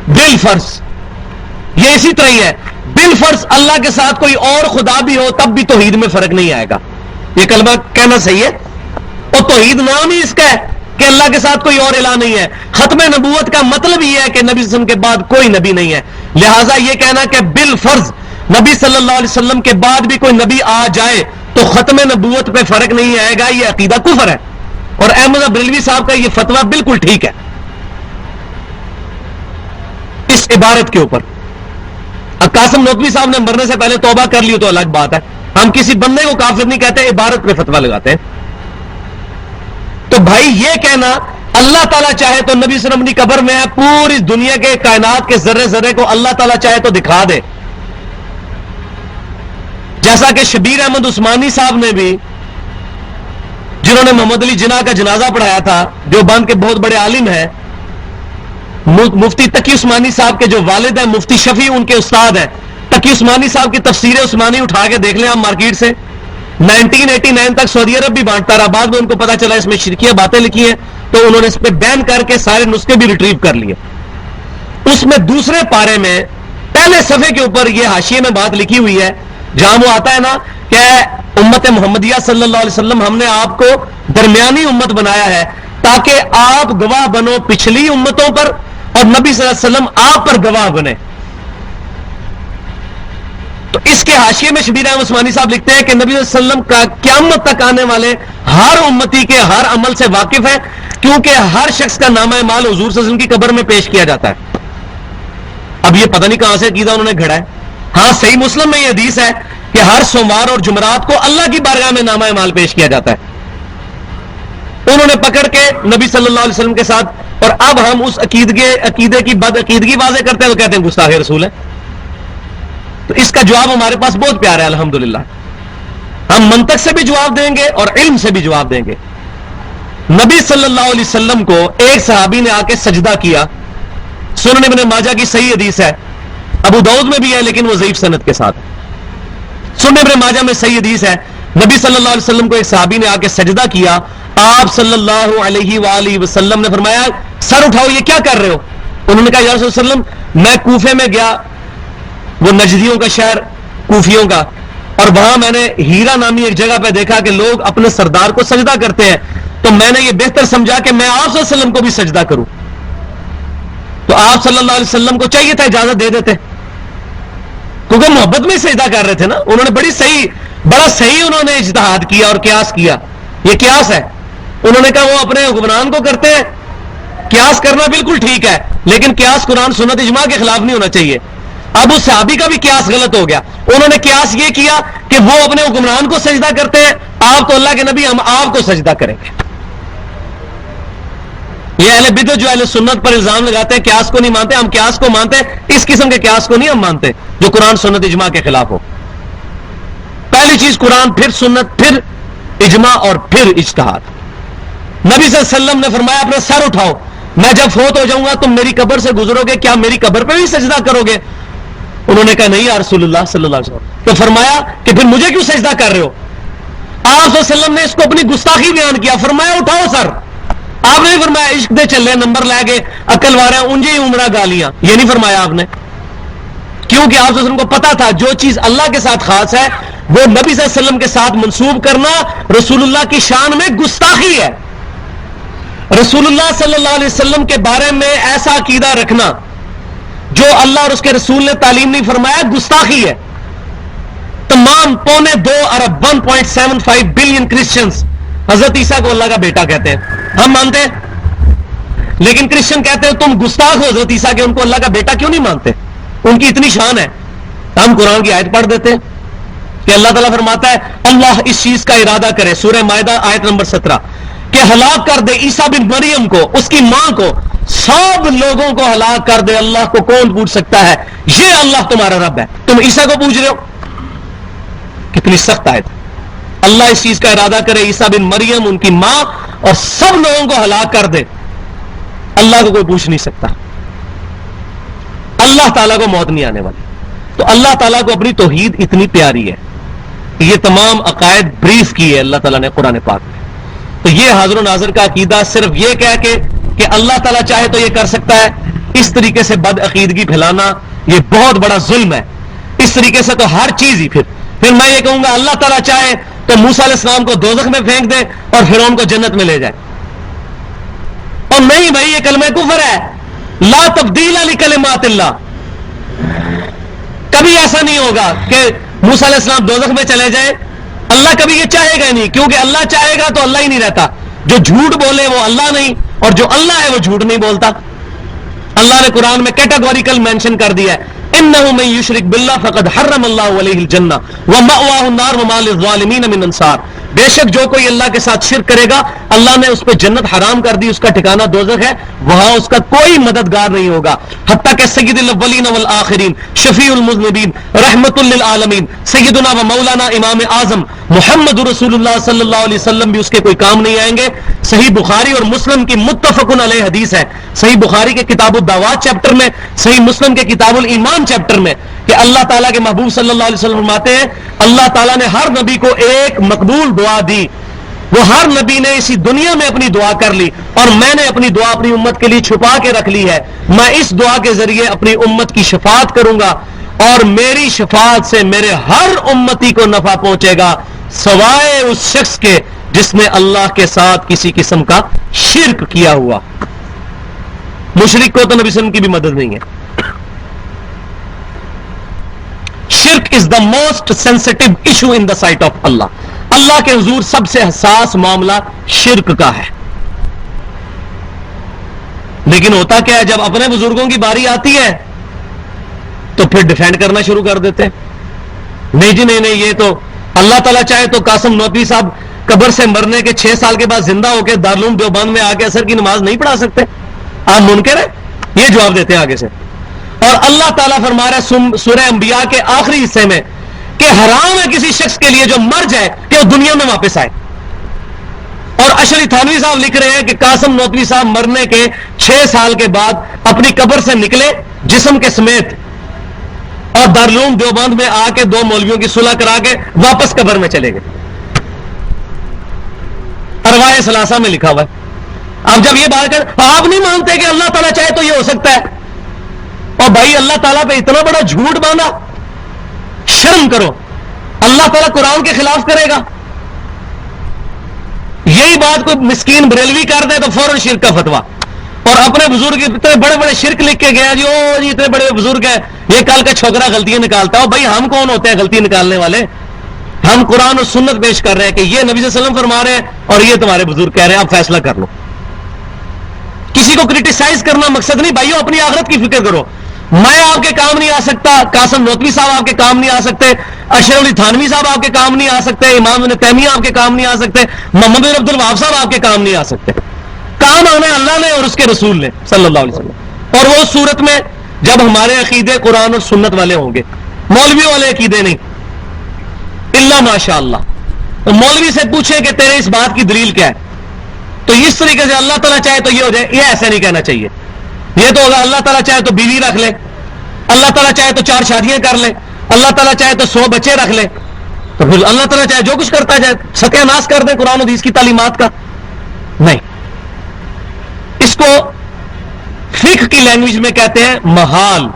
بالفرض یہ اسی طرح ہی ہے، بالفرض اللہ کے ساتھ کوئی اور خدا بھی ہو تب بھی توحید میں فرق نہیں آئے گا. یہ کلمہ کہنا صحیح ہے؟ اور توحید نام ہی اس کا ہے کہ اللہ کے ساتھ کوئی اور الہ نہیں ہے. ختم نبوت کا مطلب یہ ہے کہ نبی صلی اللہ علیہ وسلم کے بعد کوئی نبی نہیں ہے. لہٰذا یہ کہنا کہ بالفرض نبی صلی اللہ علیہ وسلم کے بعد بھی کوئی نبی آ جائے تو ختم نبوت پہ فرق نہیں آئے گا، یہ عقیدہ کفر ہے. اور احمد بریلوی صاحب کا یہ فتویٰ بالکل ٹھیک ہے اس عبارت کے اوپر. قاسم نوتوی صاحب نے مرنے سے پہلے توبہ کر لی تو الگ بات ہے، ہم کسی بندے کو کافر نہیں کہتے، عبارت پہ فتویٰ لگاتے ہیں. تو بھائی یہ کہنا اللہ تعالیٰ چاہے تو نبی صلی اللہ علیہ وسلم کی قبر میں ہے، پوری دنیا کے کائنات کے ذرے ذرے کو اللہ تعالیٰ چاہے تو دکھا دے. جیسا کہ شبیر احمد عثمانی صاحب نے بھی، جنہوں نے محمد علی جناح کا جنازہ پڑھایا تھا، جو بند کے بہت بڑے عالم ہیں، مفتی تقی عثمانی صاحب کے جو والد ہیں مفتی شفیع ان کے استاد ہیں. تقی عثمانی صاحب کی تفسیر عثمانی اٹھا کے دیکھ لیں آپ مارکیٹ سے، 1989 تک سعودی عرب بھی بانٹتا رہا، بعد میں ان کو پتا چلا اس میں شرکیہ باتیں لکھی ہیں تو انہوں نے اس پہ بین کر کے سارے نسخے بھی ریٹریو کر لیے. اس میں دوسرے پارے میں پہلے صفحے کے اوپر یہ حاشیے میں بات لکھی ہوئی ہے جہاں وہ آتا ہے نا کہ امت محمدیہ صلی اللہ علیہ وسلم ہم نے آپ کو درمیانی امت بنایا ہے تاکہ آپ گواہ بنو پچھلی امتوں پر اور نبی صلی اللہ علیہ وسلم آپ پر گواہ بنے. تو اس کے حاشیے میں شبیر احمد عثمانی صاحب لکھتے ہیں کہ نبی صلی اللہ علیہ وسلم کا قیامت تک آنے والے ہر امتی کے ہر عمل سے واقف ہے کیونکہ ہر شخص کا نامہ اعمال حضور صلی اللہ علیہ وسلم کی قبر میں پیش کیا جاتا ہے. اب یہ پتہ نہیں کہاں سے عقیدہ انہوں نے گھڑا ہے. ہاں صحیح مسلم میں یہ حدیث ہے کہ ہر سوموار اور جمعرات کو اللہ کی بارگاہ میں نامہ اعمال پیش کیا جاتا ہے. انہوں نے پکڑ کے نبی صلی اللہ علیہ وسلم کے ساتھ، اور اب ہم اس عقیدے کی بد عقیدگی واضح کرتے ہیں تو کہتے ہیں گستاخ رسول ہے. تو اس کا جواب ہمارے پاس بہت پیارا ہے الحمدللہ. ہم منطق سے بھی جواب دیں گے اور علم سے بھی جواب دیں گے. نبی صلی اللہ علیہ وسلم کو ایک صحابی نے آ کے سجدہ کیا. سنن ابن ماجہ کی صحیح حدیث ہے، ابو داؤد میں بھی ہے لیکن وہ ضعیف سند کے ساتھ. سنن ابن ماجہ میں صحیح حدیث ہے، نبی صلی اللہ علیہ وسلم کو ایک صحابی نے آ کے سجدہ کیا. آپ صلی اللہ علیہ وآلہ وسلم نے فرمایا سر اٹھاؤ، یہ کیا کر رہے ہو؟ انہوں نے کہا یا رسول اللہ علیہ وسلم میں کوفے میں گیا، وہ نجدیوں کا شہر کوفیوں کا، اور وہاں میں نے ہیرا نامی ایک جگہ پہ دیکھا کہ لوگ اپنے سردار کو سجدہ کرتے ہیں، تو میں نے یہ بہتر سمجھا کہ میں آپ صلی اللہ علیہ وسلم کو بھی سجدہ کروں. تو آپ صلی اللہ علیہ وسلم کو چاہیے تھا اجازت دے دیتے، کیونکہ محبت میں سجدہ کر رہے تھے نا. انہوں نے بڑا صحیح انہوں نے اجتہاد کیا اور قیاس کیا. یہ قیاس ہے. انہوں نے کہا وہ اپنے حکمران کو کرتے ہیں، قیاس کرنا بالکل ٹھیک ہے لیکن قیاس قرآن سنت اجماع کے خلاف نہیں ہونا چاہیے. اب اس صحابی کا بھی قیاس غلط ہو گیا. انہوں نے قیاس یہ کیا کہ وہ اپنے حکمران کو سجدہ کرتے ہیں، آپ تو اللہ کے نبی، ہم آپ کو سجدہ کریں گے. یہ اہل بدعت جو اہل سنت پر الزام لگاتے ہیں قیاس کو نہیں مانتے، ہم قیاس کو مانتے ہیں، اس قسم کے قیاس کو نہیں ہم مانتے جو قرآن سنت اجماع کے خلاف ہو. پہلی چیز قرآن، پھر سنت، پھر اجماع اور پھر اجتہاد. نبی صلی اللہ علیہ وسلم نے فرمایا اپنا سر اٹھاؤ، میں جب فوت ہو جاؤں گا تم میری قبر سے گزرو گے، کیا میری قبر پہ بھی سجدہ کرو گے؟ انہوں نے کہا نہیں یا رسول اللہ صلی اللہ علیہ وسلم. تو فرمایا کہ پھر مجھے کیوں سجدہ کر رہے ہو؟ آپ صلی اللہ علیہ وسلم نے اس کو اپنی گستاخی بیان کیا، فرمایا اٹھاؤ سر. آپ نے نہیں فرمایا عشق دے چلے نمبر لے کے عقل وارے انجے ہی عمرہ گالیاں، یہ نہیں فرمایا آپ نے. کیونکہ آپ صلی اللہ علیہ وسلم کو پتا تھا جو چیز اللہ کے ساتھ خاص ہے وہ نبی صلی اللہ علیہ وسلم کے ساتھ منسوب کرنا رسول اللہ کی شان میں گستاخی ہے. رسول اللہ صلی اللہ علیہ وسلم کے بارے میں ایسا عقیدہ رکھنا جو اللہ اور اس کے رسول نے تعلیم نہیں فرمایا گستاخی ہے. تمام 2.25 ارب 1.75 بلین کرسچنز حضرت عیسیٰ کو اللہ کا بیٹا کہتے ہیں، ہم مانتے ہیں، لیکن کرسچن کہتے ہیں تم گستاخ ہو حضرت عیسیٰ کے، ان کو اللہ کا بیٹا کیوں نہیں مانتے؟ ان کی اتنی شان ہے. ہم قرآن کی آیت پڑھ دیتے ہیں کہ اللہ تعالیٰ فرماتا ہے اللہ اس چیز کا ارادہ کرے، سورہ مائدہ آیت نمبر 17، کہ ہلاک کر دے عیسیٰ بن مریم کو، اس کی ماں کو، سب لوگوں کو ہلاک کر دے. اللہ کو کون پوچھ سکتا ہے؟ یہ اللہ تمہارا رب ہے، تم عیسیٰ کو پوچھ رہے ہو. کتنی سخت آیت. اللہ اس چیز کا ارادہ کرے عیسیٰ بن مریم، ان کی ماں اور سب لوگوں کو ہلاک کر دے. اللہ کو کوئی پوچھ نہیں سکتا. اللہ تعالیٰ کو موت نہیں آنے والی. تو اللہ تعالیٰ کو اپنی توحید اتنی پیاری ہے کہ یہ تمام عقائد بریف کی ہے اللہ تعالیٰ نے قرآن پاک میں. تو یہ حاضر و ناظر کا عقیدہ صرف یہ کہہ کے کہ اللہ تعالیٰ چاہے تو یہ کر سکتا ہے، اس طریقے سے بد عقیدگی پھیلانا یہ بہت بڑا ظلم ہے. اس طریقے سے تو ہر چیز ہی پھر میں یہ کہوں گا اللہ تعالیٰ چاہے تو موسیٰ علیہ السلام کو دوزخ میں پھینک دے اور فرعون کو جنت میں لے جائے. اور نہیں بھائی، یہ کلمہ کفر ہے. لا تبدیل لکلمات اللہ. کبھی ایسا نہیں ہوگا کہ موسیٰ علیہ السلام دوزخ میں چلے جائیں. اللہ کبھی یہ چاہے گا نہیں، کیونکہ اللہ چاہے گا تو اللہ ہی نہیں رہتا. جو جھوٹ بولے وہ اللہ نہیں، اور جو اللہ ہے وہ جھوٹ نہیں بولتا. اللہ نے قرآن میں کیٹاگوریکل مینشن کر دیا ہے، انہ من یشرک باللہ فقد حرم اللہ علیہ الجنہ ومأواہ النار وما للظالمین من انصار. بے شک جو کوئی اللہ کے ساتھ شرک کرے گا اللہ نے اس پہ جنت حرام کر دی، اس کا ٹھکانہ دوزخ ہے، وہاں اس کا کوئی مددگار نہیں ہوگا. حتیٰ کہ سید الاولین والآخرین شفیع المذنبین رحمت للعالمین سیدنا و مولانا امام اعظم محمد رسول اللہ صلی اللہ علیہ وسلم بھی اس کے کوئی کام نہیں آئیں گے. صحیح بخاری اور مسلم کی متفق علیہ حدیث ہے، صحیح بخاری کے کتاب الدعوات چیپٹر میں، صحیح مسلم کے کتاب الایمان چیپٹر میں، کہ اللہ تعالیٰ کے محبوب صلی اللہ علیہ وسلم فرماتے ہیں اللہ تعالیٰ نے ہر نبی کو ایک مقبول دعا دی. وہ ہر نبی نے اسی دنیا میں اپنی دعا کر لی، اور میں نے اپنی دعا اپنی امت کے لیے چھپا کے رکھ لی ہے. میں اس دعا کے ذریعے اپنی امت کی شفاعت کروں گا، اور میری شفاعت سے میرے ہر امتی کو نفع پہنچے گا سوائے اس شخص کے جس نے اللہ کے ساتھ کسی قسم کا شرک کیا ہوا. مشرک کو تو نبی صلی اللہ علیہ وسلم کی بھی مدد نہیں ہے. شرک is the most sensitive issue in the sight of Allah. Allah کے حضور سب سے حساس معاملہ شرک کا ہے. لیکن ہوتا کیا ہے، جب اپنے بزرگوں کی باری آتی ہے تو پھر ڈیفینڈ کرنا شروع کر دیتے ہیں. نہیں جی نہیں، یہ تو اللہ تعالیٰ چاہے تو قاسم نوتوی صاحب قبر سے مرنے کے 6 سال کے بعد زندہ ہو کے دارالعلوم دیوبند میں آ کے عصر کی نماز نہیں پڑھا سکتے. آپ منکر ہیں؟ یہ جواب دیتے ہیں آگے سے. اور اللہ تعالیٰ فرما رہا ہے سورہ انبیاء کے آخری حصے میں کہ حرام ہے کسی شخص کے لیے جو مر جائے کہ وہ دنیا میں واپس آئے. اور اشری تھانوی صاحب لکھ رہے ہیں کہ قاسم نوتوی صاحب مرنے کے 6 سال کے بعد اپنی قبر سے نکلے جسم کے سمیت، اور دارالعلوم دیوبند میں آ کے 2 مولویوں کی صلح کرا کے واپس قبر میں چلے گئے. ارواح ثلاثہ میں لکھا ہوا ہے. اب جب یہ بات کر آپ نہیں مانتے کہ اللہ تعالیٰ چاہے تو یہ ہو سکتا ہے، اور بھائی اللہ تعالیٰ پہ اتنا بڑا جھوٹ باندھا، شرم کرو. اللہ تعالیٰ قرآن کے خلاف کرے گا؟ یہی بات کوئی مسکین بریلوی کر دے تو فوراً شرک کا فتویٰ. اور اپنے بزرگ اتنے بڑے بڑے شرک لکھ کے گیا جی، او جی اتنے بڑے بزرگ ہیں، یہ کل کا چھوکرا غلطیاں نکالتا ہے. بھائی ہم کون ہوتے ہیں غلطی نکالنے والے؟ ہم قرآن اور سنت پیش کر رہے ہیں کہ یہ نبی صلی اللہ علیہ وسلم فرما رہے ہیں اور یہ تمہارے بزرگ کہہ رہے ہیں، آپ فیصلہ کر لو. کسی کو کرٹیسائز کرنا مقصد نہیں بھائیو، اپنی آخرت کی فکر کرو. میں آپ کے کام نہیں آ سکتا، قاسم نوتوی صاحب آپ کے کام نہیں آ سکتے، اشرف علی تھانوی صاحب آپ کے کام نہیں آ سکتے، امام ابن تیمیہ آپ کے کام نہیں آ سکتے، محمد بن عبد الوہاب صاحب آپ کے کام نہیں آ سکتے. کام آنا ہے اللہ نے اور اس کے رسول نے صلی اللہ علیہ وسلم. اور وہ صورت میں جب ہمارے عقیدے قرآن اور سنت والے ہوں گے، مولوی والے عقیدے نہیں. الا ماشاء اللہ. تو مولوی سے پوچھیں کہ تیرے اس بات کی دلیل کیا ہے، تو اس طریقے سے اللہ تعالیٰ چاہے تو یہ ہو جائے. یہ ایسا نہیں کہنا چاہیے. یہ تو ہوگا اللہ تعالیٰ چاہے تو بیوی رکھ لے، اللہ تعالیٰ چاہے تو 4 شادیاں کر لے، اللہ تعالیٰ چاہے تو 100 بچے رکھ لے. تو پھر اللہ تعالیٰ چاہے جو کچھ کرتا جائے، ستیہ ناش کر دیں قرآن حدیث کی تعلیمات کا. نہیں، اس کو فقہ کی لینگویج میں کہتے ہیں محال.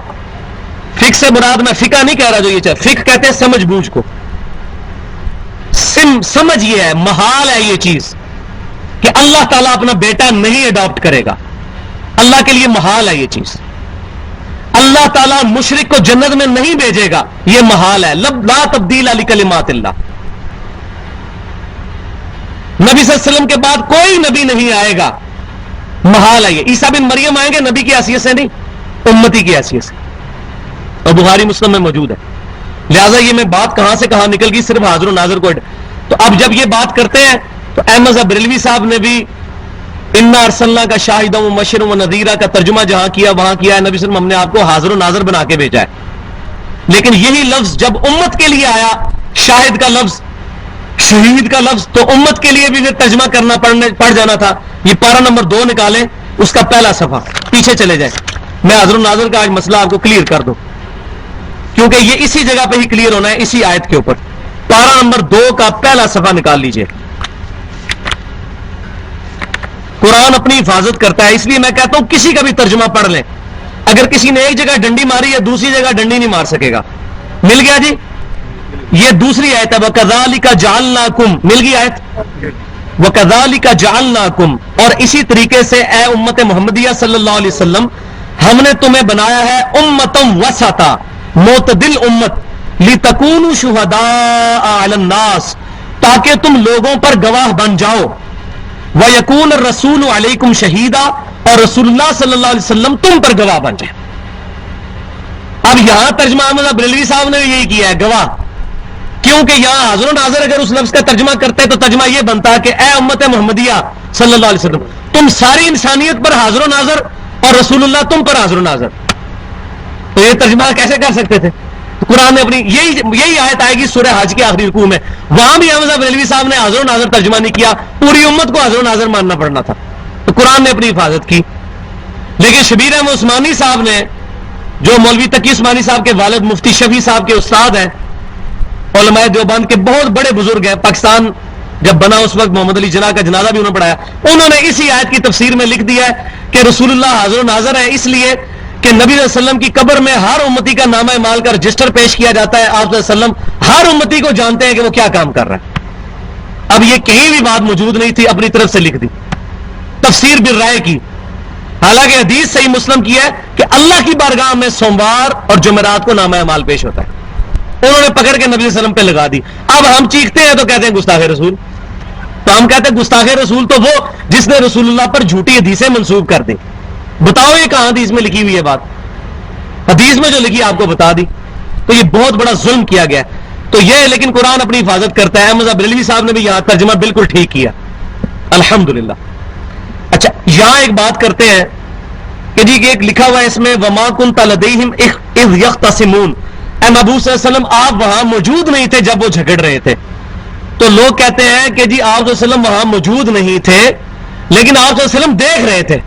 فقہ سے مراد میں فقہ نہیں کہہ رہا جو یہ چاہے، فقہ کہتے ہیں سمجھ بوجھ کو. سمجھ یہ ہے، محال ہے یہ چیز کہ اللہ تعالیٰ اپنا بیٹا نہیں اڈاپٹ کرے گا. اللہ کے لیے محال ہے یہ چیز. اللہ تعالیٰ مشرک کو جنت میں نہیں بھیجے گا، یہ محال ہے. لا تبدیل لکلمات اللہ. نبی صلی اللہ علیہ وسلم کے بعد کوئی نبی نہیں آئے گا، محال ہے یہ. عیسیٰ بن مریم آئیں گے نبی کی حیثیت سے نہیں، امتی کی حیثیت سے، اور بخاری مسلم میں موجود ہے. لہٰذا یہ میں بات کہاں سے کہاں نکل گئی، صرف حاضر و ناظر کو. تو اب جب یہ بات کرتے ہیں تو احمد بریلوی صاحب نے بھی انا ارسلنا کا شاہدا و مبشرا و نذیرا کا ترجمہ جہاں کیا وہاں کیا ہے. نبی صلی اللہ علیہ وسلم ہم نے آپ کو حاضر و ناظر بنا کے بھیجا ہے. لیکن یہی لفظ جب امت کے لیے آیا، شاہد کا لفظ، شہید کا لفظ، تو امت کے لیے بھی پھر ترجمہ کرنا پڑ جانا تھا. یہ پارہ نمبر 2 نکالیں، اس کا پہلا صفحہ، پیچھے چلے جائیں. میں حاضر و ناظر کا آج مسئلہ آپ کو کلیئر کر دوں، کیونکہ یہ اسی جگہ پہ ہی کلیئر ہونا ہے، اسی آیت کے اوپر. پارہ نمبر 2 کا پہلا صفحہ نکال لیجئے. قرآن اپنی حفاظت کرتا ہے، اس لیے میں کہتا ہوں کسی کا بھی ترجمہ پڑھ لیں. اگر کسی نے ایک جگہ ڈنڈی ماری ہے دوسری جگہ ڈنڈی نہیں مار سکے گا. مل گیا جی؟ یہ دوسری آیت ہے وَكَذَلِكَ جَعَلْنَاكُمْ، مل گئی آیت وَكَذَلِكَ جَعَلْنَاكُمْ، اور اسی طریقے سے اے امت محمدیہ صلی اللہ علیہ وسلم ہم نے تمہیں بنایا ہے امتم وسطا، معتدل امت، لِتَكُونُوا شُهَدَاءَ عَلَى النَّاسِ، تاکہ تم لوگوں پر گواہ بن جاؤ، وَيَكُونَ الرَّسُولُ عَلَيْكُمْ شَهِيدًا، اور رسول اللہ صلی اللہ علیہ وسلم تم پر گواہ بن جائے۔ اب یہاں ترجمہ احمد بریلوی صاحب نے یہی کیا ہے، گواہ، کیونکہ یہاں حاضر و ناظر اگر اس لفظ کا ترجمہ کرتے تو ترجمہ یہ بنتا کہ اے امت محمدیہ صلی اللہ علیہ وسلم تم ساری انسانیت پر حاضر و ناظر اور رسول اللہ تم پر حاضر و ناظر۔ تو یہ ترجمہ کیسے کر سکتے تھے؟ تو قرآن نے اپنی یہی آیت آئے گی سورہ حج کے آخری رکوع میں، وہاں بھی احمد بریلوی صاحب نے حاضر و ناظر ترجمہ نہیں کیا، پوری امت کو حاضر و ناظر ماننا پڑنا تھا، تو قرآن نے اپنی حفاظت کی۔ لیکن شبیر احمد عثمانی صاحب نے، جو مولوی تقی عثمانی صاحب کے والد مفتی شفیع صاحب کے استاد ہیں، علماء دیوبند کے بہت بڑے بزرگ ہیں، پاکستان جب بنا اس وقت محمد علی جناح کا جنازہ بھی انہوں نے پڑھایا، انہوں نے اسی آیت کی تفسیر میں لکھ دیا ہے کہ رسول اللہ حاضر و ناظر ہے اس لیے کہ نبی صلی اللہ علیہ وسلم کی قبر میں ہر امتی کا نامہ اعمال کا رجسٹر پیش کیا جاتا ہے، آپ صلی اللہ علیہ وسلم ہر امتی کو جانتے ہیں کہ وہ کیا کام کر رہا ہے۔ اب یہ کہیں بھی بات موجود نہیں تھی، اپنی طرف سے لکھ دی، تفسیر بالرائے کی، حالانکہ حدیث صحیح مسلم کی ہے کہ اللہ کی بارگاہ میں سوموار اور جمعرات کو نامہ اعمال پیش ہوتا ہے، انہوں نے پکڑ کے نبی صلی اللہ علیہ وسلم پہ لگا دی۔ اب ہم چیختے ہیں تو کہتے ہیں گستاخ رسول، تو ہم کہتے ہیں گستاخ رسول تو وہ جس نے رسول اللہ پر جھوٹی حدیثیں منسوب کر دی۔ بتاؤ یہ کہاں حدیث میں لکھی ہوئی ہے بات؟ حدیث میں جو لکھی آپ کو بتا دی، تو یہ بہت بڑا ظلم کیا گیا ہے۔ تو یہ لیکن قرآن اپنی حفاظت کرتا ہے۔ احمد بریلوی صاحب نے بھی یہاں ترجمہ بالکل ٹھیک کیا، الحمدللہ۔ اچھا یہاں ایک بات کرتے ہیں کہ جی ایک لکھا ہوا ہے اس میں وما كنت لديهم اذ يختصمون، اے محبوب صلی اللہ علیہ وسلم آپ وہاں موجود نہیں تھے جب وہ جھگڑ رہے تھے۔ تو لوگ کہتے ہیں کہ جی آپ صلی اللہ علیہ وسلم وہاں موجود نہیں تھے لیکن آپ صلی اللہ علیہ وسلم دیکھ رہے تھے۔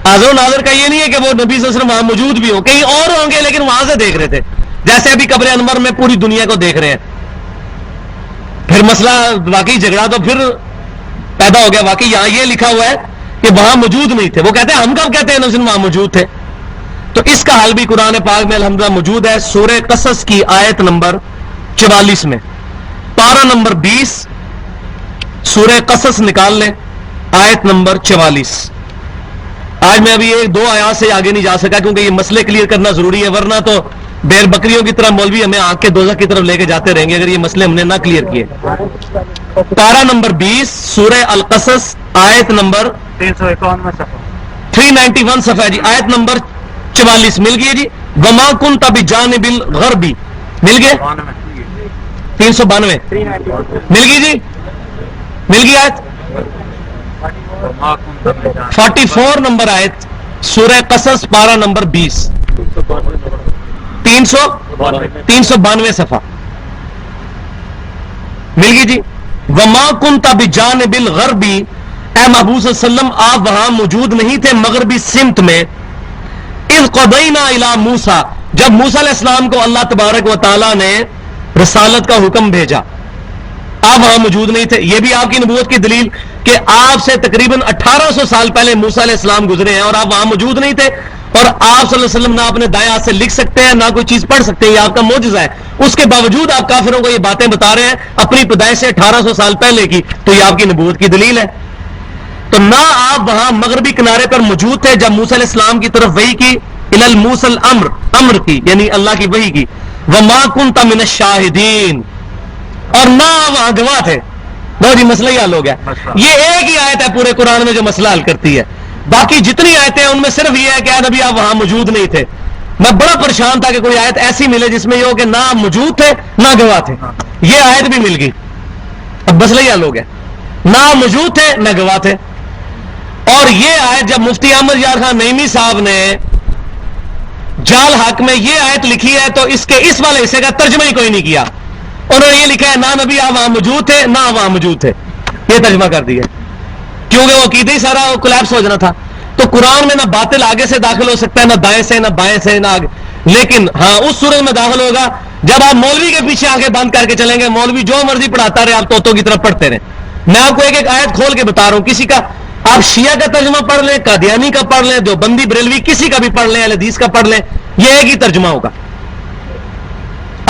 حاضر و ناظر کا یہ نہیں ہے کہ وہ نبی صلی اللہ علیہ وسلم وہاں موجود بھی ہوں، کہیں اور ہوں گے لیکن وہاں سے دیکھ رہے تھے، جیسے ابھی قبر انور میں پوری دنیا کو دیکھ رہے ہیں۔ پھر مسئلہ واقعی جھگڑا تو پھر پیدا ہو گیا، واقعی یہاں یہ لکھا ہوا ہے کہ وہاں موجود نہیں تھے، وہ کہتے ہیں ہم کب کہتے ہیں نبی صلی اللہ علیہ وسلم وہاں موجود تھے؟ تو اس کا حل بھی قرآن پاک میں الحمدللہ موجود ہے، سورہ قصص کی آیت نمبر 44 میں، پارہ نمبر 20، سورہ قصص نکال لیں، آیت نمبر 44۔ آج میں ابھی ایک دو آیات سے آگے نہیں جا سکا کیونکہ یہ مسئلے کلیئر کرنا ضروری ہے، ورنہ تو بیر بکریوں کی طرح مولوی ہمیں آنکھ کے دوزخ کی طرف لے کے جاتے رہیں گے اگر یہ مسئلے ہم نے نہ کلیئر کیے۔ پارہ نمبر 20 سورہ القصص آیت نمبر 391 صفحہ جی، آیت نمبر 44 مل گئی جی۔ وما كنت بجانب الغربی مل گئے 392 مل گئی جی، مل گئی آیت 44 نمبر آیت سورہ قصص پارہ نمبر 20 392 صفحہ مل گئی جی۔ وما كنت بجانب الغربی، اے محبوب صلی اللہ علیہ وسلم آپ وہاں موجود نہیں تھے مغربی سمت میں، اذ قضینا الی موسیٰ، جب موسیٰ علیہ السلام کو اللہ تبارک و تعالی نے رسالت کا حکم بھیجا، آپ وہاں موجود نہیں تھے۔ یہ بھی آپ کی نبوت کی دلیل کہ آپ سے تقریباً 1800 سال پہلے موسیٰ علیہ السلام گزرے ہیں اور آپ وہاں موجود نہیں تھے، اور آپ صلی اللہ علیہ وسلم نہ اپنے دائیں ہاتھ سے لکھ سکتے ہیں نہ کوئی چیز پڑھ سکتے ہیں، یہ آپ کا معجزہ ہے۔ اس کے باوجود آپ کافروں کو یہ باتیں بتا رہے ہیں اپنی پیدائش سے 1800 سال پہلے کی، تو یہ آپ کی نبوت کی دلیل ہے۔ تو نہ آپ وہاں مغربی کنارے پر موجود تھے جب موسیٰ علیہ السلام کی طرف وحی کی، الی الموصی الامر، امر کی یعنی اللہ کی وحی کی، وما كنت من الشاہدین، اور نہ وہاں گواہ تھے۔ بہت ہی مسئلہ ہی حل ہو گیا۔ یہ ایک ہی آیت ہے پورے قرآن میں جو مسئلہ حل کرتی ہے، باقی جتنی آیتیں ہیں ان میں صرف یہ ہے کہ اے نبی آپ وہاں موجود نہیں تھے۔ میں بڑا پریشان تھا کہ کوئی آیت ایسی ملے جس میں یہ ہو کہ نہ موجود تھے نہ گواہ تھے، یہ آیت بھی مل گئی، اب مسئلہ ہی حل ہو گیا، نہ موجود تھے نہ گواہ تھے۔ اور یہ آیت جب مفتی احمد یار خان نعیمی صاحب نے جال حق میں یہ آیت لکھی ہے تو اس کے اس والے حصے کا ترجمہ ہی کوئی نہیں کیا، انہوں نے یہ لکھا ہے نہ نبی آپ وہاں موجود تھے نہ وہاں موجود تھے، یہ ترجمہ کر دیا کیونکہ وہ عقیدہ ہی سارا کولیپس ہو جانا تھا۔ تو قرآن میں نہ باطل آگے سے داخل ہو سکتا ہے، نہ دائیں سے نہ بائیں سے نہ آگے، لیکن ہاں اس صورت میں داخل ہوگا جب آپ مولوی کے پیچھے آنکھیں بند کر کے چلیں گے، مولوی جو مرضی پڑھاتا رہے آپ طوطوں کی طرف پڑھتے رہے۔ میں آپ کو ایک ایک آیت کھول کے بتا رہا ہوں، کسی کا آپ شیعہ کا ترجمہ پڑھ لیں، قادیانی کا پڑھ لیں، دیوبندی بریلوی کسی کا بھی پڑھ لیں، اہل حدیث کا پڑھ لیں، یہ ایک ہی ترجمہ ہوگا۔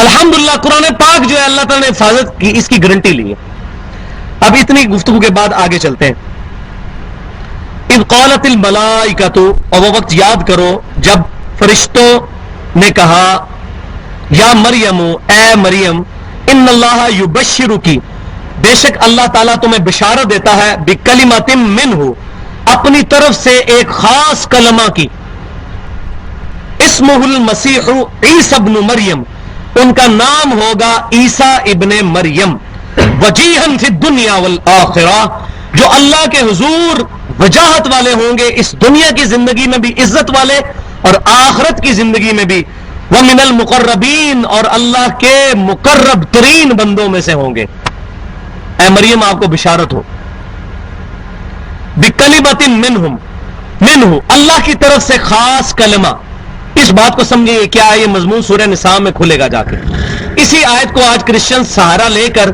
الحمدللہ قرآن پاک جو ہے اللہ تعالیٰ نے حفاظت کی، اس کی گارنٹی لی ہے. اب اتنی گفتگو کے بعد آگے چلتے ہیں. اذ قالت الملائکۃ، اور وہ وقت یاد کرو جب فرشتوں نے کہا یا مریم، اے مریم، ان اللہ یبشرکی، بے شک اللہ تعالیٰ تمہیں بشارت دیتا ہے، بکلمۃ منہ، اپنی طرف سے ایک خاص کلمہ کی، اسمہ المسیح عیسی ابن مریم، ان کا نام ہوگا عیسیٰ ابن مریم، وجیہا فی الدنیا والآخرہ، جو اللہ کے حضور وجاہت والے ہوں گے اس دنیا کی زندگی میں بھی، عزت والے، اور آخرت کی زندگی میں بھی، ومن المقربین، اور اللہ کے مقرب ترین بندوں میں سے ہوں گے. اے مریم آپ کو بشارت ہو، بکلمۃ منہ، اللہ کی طرف سے خاص کلمہ. اس بات کو سمجھیں کیا یہ مضمون سورہ نساء میں کھلے گا جا کے. اسی آیت کو آج کرسچن سہارا لے کر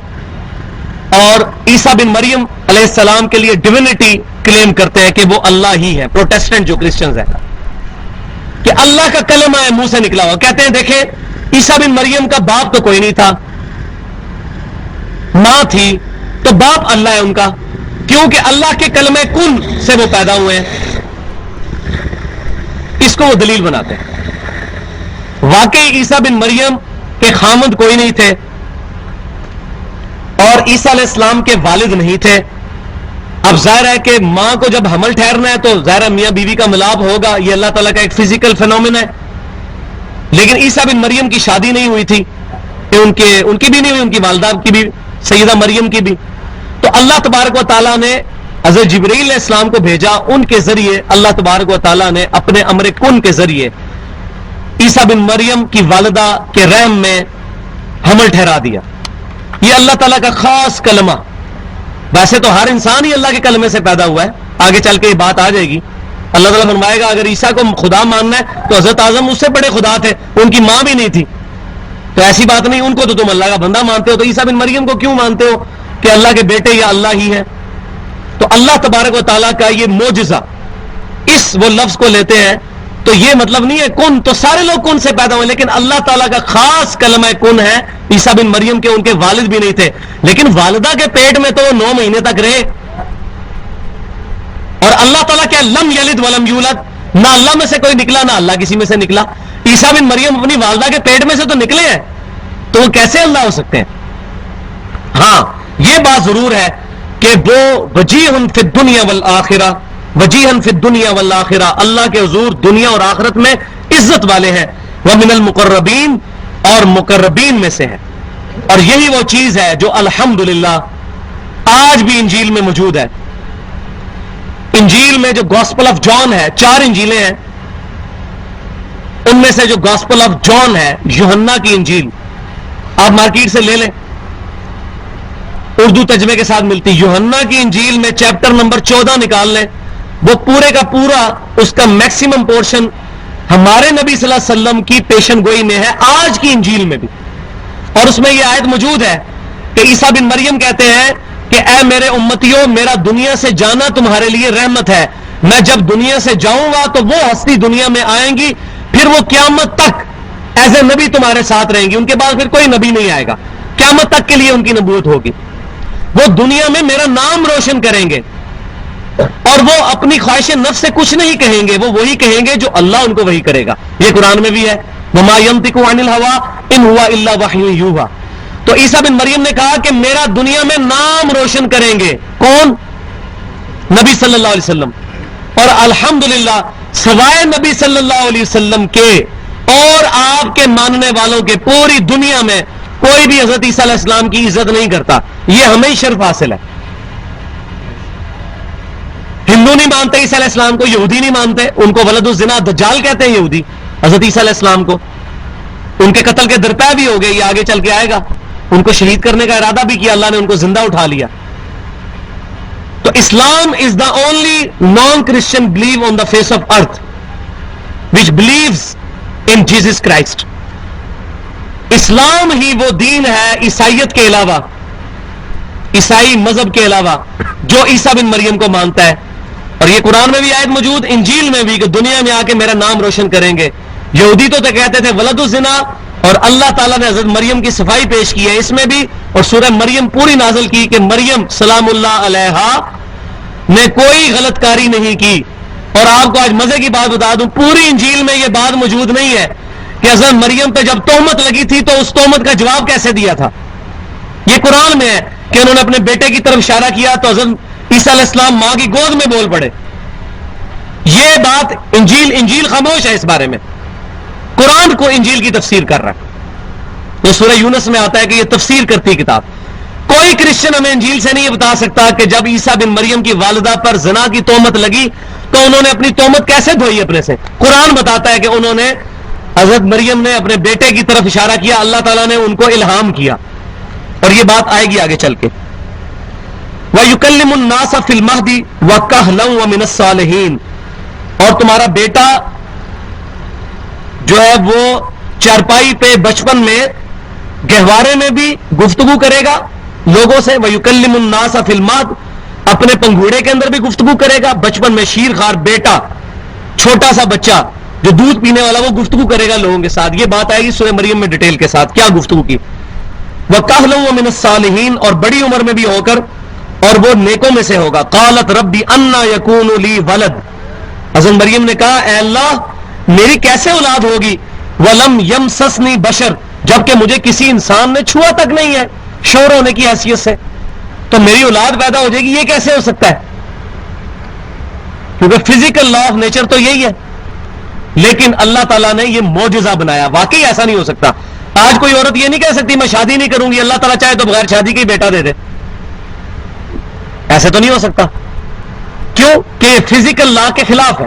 اور عیسیٰ بن مریم علیہ السلام کے لیے ڈیوینٹی کلیم کرتے ہیں کہ وہ اللہ ہی ہے. پروٹیسٹنٹ جو کرسچنز ہیں کہ اللہ کا کلمہ ہے منہ سے نکلا ہوا. کہتے ہیں دیکھیں عیسیٰ بن مریم کا باپ تو کوئی نہیں تھا، ماں تھی، تو باپ اللہ ہے ان کا، کیونکہ اللہ کے کلمہ کن سے وہ پیدا ہوئے ہیں. اس کو وہ دلیل بناتے ہیں. واقعی عیسیٰ بن مریم کے خامد کوئی نہیں تھے اور عیسیٰ علیہ السلام کے والد نہیں تھے. اب ظاہر ہے کہ ماں کو جب حمل ٹھہرنا ہے تو ظاہر میاں بیوی کا ملاپ ہوگا، یہ اللہ تعالیٰ کا ایک فزیکل فینومین ہے. لیکن عیسیٰ بن مریم کی شادی نہیں ہوئی تھی، ان کی بھی نہیں ہوئی، ان کی والدہ کی بھی، سیدہ مریم کی بھی. تو اللہ تبارک و تعالیٰ نے حضرت جبرائیل علیہ السلام کو بھیجا، ان کے ذریعے اللہ تبارک و تعالیٰ نے اپنے امر کن کے ذریعے عیسیٰ بن مریم کی والدہ کے رحم میں حمل ٹھہرا دیا. یہ اللہ تعالیٰ کا خاص کلمہ. ویسے تو ہر انسان ہی اللہ کے کلمے سے پیدا ہوا ہے، آگے چل کے یہ بات آ جائے گی. اللہ تعالیٰ فرمائے گا اگر عیسیٰ کو خدا ماننا ہے تو حضرت اعظم اس سے بڑے خدا تھے، ان کی ماں بھی نہیں تھی، تو ایسی بات نہیں، ان کو تو تم اللہ کا بندہ مانتے ہو، تو عیسیٰ بن مریم کو کیوں مانتے ہو کہ اللہ کے بیٹے یا اللہ ہی ہے. تو اللہ تبارک و تعالیٰ کا یہ معجزہ، اس وہ لفظ کو لیتے ہیں تو یہ مطلب نہیں ہے کن، تو سارے لوگ کن سے پیدا ہوئے، لیکن اللہ تعالیٰ کا خاص کلمہ کن ہے عیسیٰ بن مریم کے. ان کے والد بھی نہیں تھے، لیکن والدہ کے پیٹ میں تو وہ 9 مہینے تک رہے. اور اللہ تعالیٰ کیا لم یلد ولم یولد، نہ اللہ میں سے کوئی نکلا نہ اللہ کسی میں سے نکلا. عیسیٰ بن مریم اپنی والدہ کے پیٹ میں سے تو نکلے ہیں، تو وہ کیسے اللہ ہو سکتے ہیں؟ ہاں یہ بات ضرور ہے کہ وہ وجیہ فی الدنیا والآخرہ، وجیہا فی الدنیا والآخرہ، اللہ کے حضور دنیا اور آخرت میں عزت والے ہیں. ومن المقربین، اور مقربین میں سے ہیں. اور یہی وہ چیز ہے جو الحمدللہ آج بھی انجیل میں موجود ہے. انجیل میں جو گاسپل آف جان ہے، 4 انجیلیں ہیں، ان میں سے جو گاسپل آف جان ہے، یوحنا کی انجیل، آپ مارکیٹ سے لے لیں، اردو ترجمے کے ساتھ ملتی. یوحنا کی انجیل میں چیپٹر نمبر 14 نکال لیں، وہ پورے کا پورا اس کا میکسیمم پورشن ہمارے نبی صلی اللہ علیہ وسلم کی پیشن گوئی میں ہے، آج کی انجیل میں بھی. اور اس میں یہ آیت موجود ہے کہ عیسیٰ بن مریم کہتے ہیں کہ اے میرے امتیوں، میرا دنیا سے جانا تمہارے لیے رحمت ہے. میں جب دنیا سے جاؤں گا تو وہ ہستی دنیا میں آئیں گی، پھر وہ قیامت تک ایز اے نبی تمہارے ساتھ رہیں گی. ان کے بعد پھر کوئی نبی نہیں آئے گا، قیامت تک کے لیے ان کی نبوت ہوگی. وہ دنیا میں میرا نام روشن کریں گے، اور وہ اپنی خواہش نفس سے کچھ نہیں کہیں گے، وہ وہی کہیں گے جو اللہ ان کو وہی کرے گا. یہ قرآن میں بھی ہے، وما ينطق عن الهوى ان هو الا وحی یوحی. تو عیسیٰ بن مریم نے کہا کہ میرا دنیا میں نام روشن کریں گے. کون؟ نبی صلی اللہ علیہ وسلم. اور الحمدللہ سوائے نبی صلی اللہ علیہ وسلم کے اور آپ کے ماننے والوں کے پوری دنیا میں کوئی بھی حضرت عیسیٰ علیہ السلام کی عزت نہیں کرتا. یہ ہمیں ہی شرف حاصل ہے. ہندو نہیں مانتے عیسیٰ علیہ السلام کو، یہودی نہیں مانتے، ان کو ولد الزنا دجال کہتے ہیں یہودی حضرت عیسیٰ علیہ السلام کو. ان کے قتل کے درپے بھی ہو گئے، یہ آگے چل کے آئے گا. ان کو شہید کرنے کا ارادہ بھی کیا، اللہ نے ان کو زندہ اٹھا لیا. تو Islam is the only non Christian believe on the face of earth which believes in Jesus Christ. اسلام ہی وہ دین ہے عیسائیت کے علاوہ، عیسائی مذہب کے علاوہ، جو عیسیٰ بن مریم کو مانتا ہے. اور یہ قرآن میں بھی آیت موجود، انجیل میں بھی، کہ دنیا میں آ کے میرا نام روشن کریں گے. یہودی تو کہتے تھے ولد الزنا، اور اللہ تعالیٰ نے حضرت مریم کی صفائی پیش کی ہے اس میں بھی, اور سورہ مریم پوری نازل کی کہ مریم سلام اللہ علیہا نے کوئی غلط کاری نہیں کی. اور آپ کو آج مزے کی بات بتا دوں, پوری انجیل میں یہ بات موجود نہیں ہے کہ حضرت مریم پہ جب تہمت لگی تھی تو اس تہمت کا جواب کیسے دیا تھا. یہ قرآن میں ہے کہ انہوں نے اپنے بیٹے کی طرف اشارہ کیا تو حضرت عیسیٰ علیہ السلام ماں کی گود میں بول پڑے. یہ بات انجیل خاموش ہے اس بارے میں, قرآن کو انجیل کی تفسیر کر رہا ہے. تو سورہ یونس میں آتا ہے کہ یہ تفسیر کرتی کتاب. کوئی کرسچن ہمیں انجیل سے نہیں یہ بتا سکتا کہ جب عیسیٰ بن مریم کی والدہ پر زنا کی تہمت لگی تو انہوں نے اپنی تہمت کیسے دھوئی اپنے سے. قرآن بتاتا ہے کہ انہوں نے, حضرت مریم نے اپنے بیٹے کی طرف اشارہ کیا, اللہ تعالیٰ نے ان کو الہام کیا, اور یہ بات آئے گی آگے چل کے. وَيُكَلِّمُ النَّاسَ فِي الْمَهْدِ وَكَهْلًا وَمِنَ الصَّالِحِينَ, اور تمہارا بیٹا جو ہے وہ چارپائی پہ بچپن میں گہوارے میں بھی گفتگو کرے گا لوگوں سے. وَيُكَلِّمُ النَّاسَ فِي الْمَهْدِ, اپنے پنگوڑے کے اندر بھی گفتگو کرے گا بچپن میں. شیر خار بیٹا, چھوٹا سا بچہ جو دودھ پینے والا, وہ گفتگو کرے گا لوگوں کے ساتھ. یہ بات آئے گی سورہ مریم میں ڈیٹیل کے ساتھ کیا گفتگو کی. وَكَهْلًا وَمِنَ الصَّالِحِينَ, اور بڑی عمر میں بھی ہو کر, اور وہ نیکوں میں سے ہوگا. قالت ربی انا یکون لی ولد, حضرت مریم نے کہا اے اللہ میری کیسے اولاد ہوگی. ولم یمسسنی بشر, جبکہ مجھے کسی انسان نے چھوا تک نہیں ہے شوہر ہونے کی حیثیت سے, تو میری اولاد پیدا ہو جائے گی, یہ کیسے ہو سکتا ہے. کیونکہ فزیکل لا آف نیچر تو یہی ہے, لیکن اللہ تعالیٰ نے یہ معجزہ بنایا. واقعی ایسا نہیں ہو سکتا. آج کوئی عورت یہ نہیں کہہ سکتی میں شادی نہیں کروں گی, اللہ تعالیٰ چاہے تو بغیر شادی کے بیٹا دے دے. ایسے تو نہیں ہو سکتا. کیوں کہ فزیکل لا کے خلاف ہے.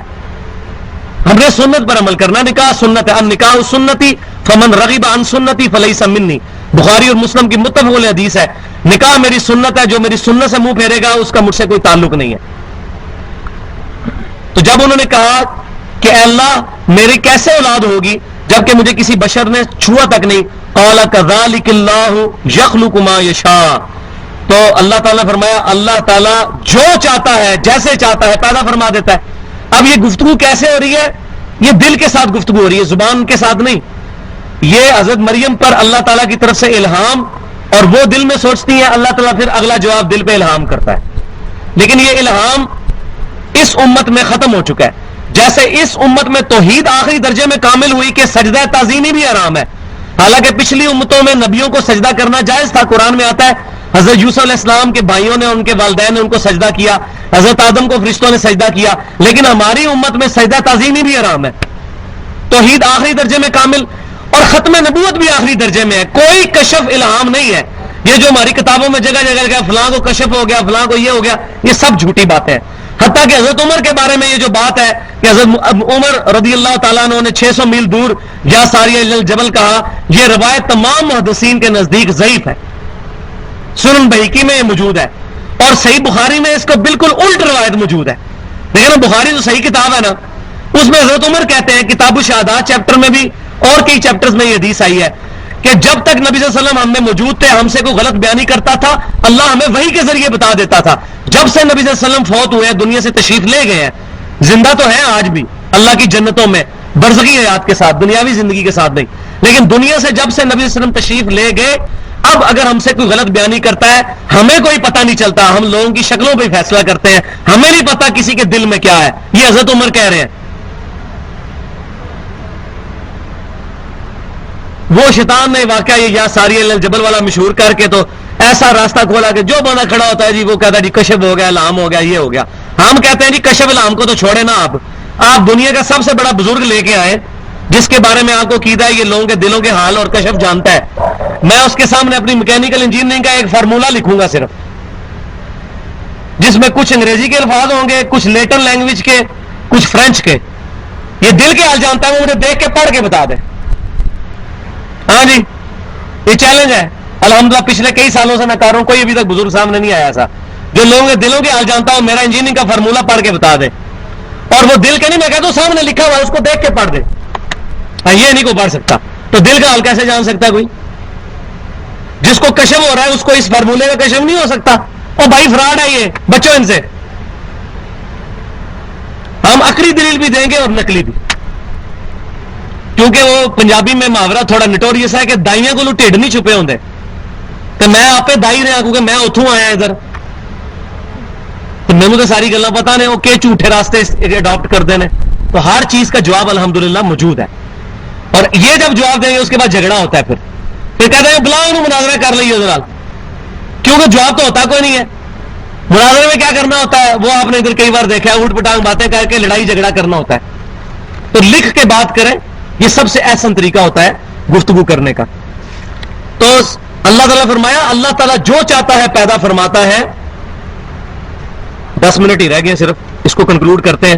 ہم نے سنت پر عمل کرنا. نکاح سنت ہے, النکاح سنتی فمن رغب عن سنتی فلیس منی. بخاری اور مسلم کی متفق علیہ حدیث ہے, نکاح میری سنت ہے, جو میری سنت سے منہ پھیرے گا اس کا مجھ سے کوئی تعلق نہیں ہے. تو جب انہوں نے کہا کہ اے اللہ میری کیسے اولاد ہوگی جبکہ مجھے کسی بشر نے چھوا تک نہیں. قال کذالک اللہ یخلق ما یشاء, تو اللہ تعالیٰ نے فرمایا اللہ تعالیٰ جو چاہتا ہے جیسے چاہتا ہے پیدا فرما دیتا ہے. اب یہ گفتگو کیسے ہو رہی ہے؟ یہ دل کے ساتھ گفتگو ہو رہی ہے, زبان کے ساتھ نہیں. یہ حضرت مریم پر اللہ تعالیٰ کی طرف سے الہام, اور وہ دل میں سوچتی ہیں, اللہ تعالیٰ پھر اگلا جواب دل پہ الہام کرتا ہے. لیکن یہ الہام اس امت میں ختم ہو چکا ہے. جیسے اس امت میں توحید آخری درجے میں کامل ہوئی کہ سجدہ تعظیمی بھی حرام ہے, حالانکہ پچھلی امتوں میں نبیوں کو سجدہ کرنا جائز تھا. قرآن میں آتا ہے حضرت یوسف علیہ السلام کے بھائیوں نے, ان کے والدین نے ان کو سجدہ کیا, حضرت آدم کو فرشتوں نے سجدہ کیا. لیکن ہماری امت میں سجدہ تعظیمی بھی حرام ہے. توحید آخری درجے میں کامل, اور ختم نبوت بھی آخری درجے میں ہے. کوئی کشف الہام نہیں ہے. یہ جو ہماری کتابوں میں جگہ جگہ گیا فلاں کو کشف ہو گیا, فلاں کو یہ ہو گیا, یہ سب جھوٹی باتیں ہیں. حتیٰ کہ حضرت عمر کے بارے میں یہ جو بات ہے کہ حضرت عمر رضی اللہ تعالیٰ عنہ نے 600 میل دور یا ساریہ الجبل کہا, یہ روایت تمام محدثین کے نزدیک ضعیف ہے. سنن بہیقی میں یہ موجود ہے, اور صحیح بخاری میں اس کو بالکل الٹ روایت موجود ہے. لیکن بخاری جو صحیح کتاب ہے نا, اس میں حضرت عمر کہتے ہیں کتاب الشہادات چیپٹر میں بھی اور کئی چیپٹرز میں یہ حدیث آئی ہے کہ جب تک نبی صلی اللہ علیہ وسلم ہم میں موجود تھے, ہم سے کوئی غلط بیانی کرتا تھا, اللہ ہمیں وحی کے ذریعے بتا دیتا تھا. جب سے نبی صلی اللہ علیہ وسلم فوت ہوئے, دنیا سے تشریف لے گئے ہیں, زندہ تو ہیں آج بھی اللہ کی جنتوں میں برزخی حیات کے ساتھ, دنیاوی زندگی کے ساتھ نہیں, لیکن دنیا سے جب سے نبی صلی اللہ علیہ وسلم تشریف لے گئے, اب اگر ہم سے کوئی غلط بیانی کرتا ہے ہمیں کوئی پتہ نہیں چلتا, ہم لوگوں کی شکلوں پہ فیصلہ کرتے ہیں, ہمیں نہیں پتا کسی کے دل میں کیا ہے. یہ حضرت عمر کہہ رہے ہیں. وہ شیطان نے واقعہ یہ یا ساری الجبل والا مشہور کر کے تو ایسا راستہ کھولا کہ جو بندہ کھڑا ہوتا ہے جی وہ کہتا ہے جی کشف ہو گیا, الہام ہو گیا, یہ ہو گیا. ہم کہتے ہیں جی کشف الہام کو تو چھوڑے نا, آپ دنیا کا سب سے بڑا بزرگ لے کے آئے جس کے بارے میں آپ کو قیدا ہے یہ لوگوں کے دلوں کے حال اور کشف جانتا ہے. میں اس کے سامنے اپنی میکینیکل انجینئرنگ کا ایک فارمولہ لکھوں گا صرف, جس میں کچھ انگریزی کے الفاظ ہوں گے, کچھ لیٹن لینگویج کے, کچھ فرینچ کے. یہ دل کے حال جانتا ہے, وہ مجھے دیکھ کے پڑھ کے بتا دے. ہاں جی, یہ چیلنج ہے. الحمدللہ پچھلے کئی سالوں سے میں کر رہا ہوں, کوئی ابھی تک بزرگ سامنے نہیں آیا ایسا جو لوگوں کے دلوں کے حال جانتا ہو, میرا انجینئرنگ کا فارمولہ پڑھ کے بتا دے. اور وہ دل کے نہیں, میں کہتا ہوں سامنے لکھا ہوا ہے اس کو دیکھ کے پڑھ دے. یہ نہیں کو پڑھ سکتا, تو دل کا حال کیسے جان سکتا ہے کوئی؟ جس کو کشف ہو رہا ہے اس کو اس فارمولے کا کشف نہیں ہو سکتا. اور بھائی فراڈ ہے یہ, بچوں ان سے. ہم عقلی دلیل بھی دیں گے اور نقلی بھی, کیونکہ وہ پنجابی میں محاورہ تھوڑا نٹوریس ہے کہ دائیاں کو ٹھڈ نہیں چھپے ہوندے کہ میں آپ دائی رہا کیونکہ میں اتوں آیا ادھر، تو مینوں تو ساری گلاں پتہ نے وہ کہ جھوٹے راستے اڈاپٹ کرتے ہیں. تو ہر چیز کا جواب الحمدللہ موجود ہے. اور یہ جب جواب دیں گے اس کے بعد جھگڑا ہوتا ہے، پھر کہتے ہیں بلاؤ انہوں مناظرہ کر لئیے اس نال، کیونکہ جواب تو ہوتا کوئی نہیں ہے. مناظرے میں کیا کرنا ہوتا ہے وہ آپ نے ادھر کئی بار دیکھا ہے، اوٹ پٹانگ باتیں کر کے لڑائی جھگڑا کرنا ہوتا ہے. تو لکھ کے بات کریں، یہ سب سے احسن طریقہ ہوتا ہے گفتگو کرنے کا. تو اللہ تعالیٰ فرمایا اللہ تعالیٰ جو چاہتا ہے پیدا فرماتا ہے. 10 منٹ ہی رہ گئے صرف، اس کو کنکلوڈ کرتے ہیں.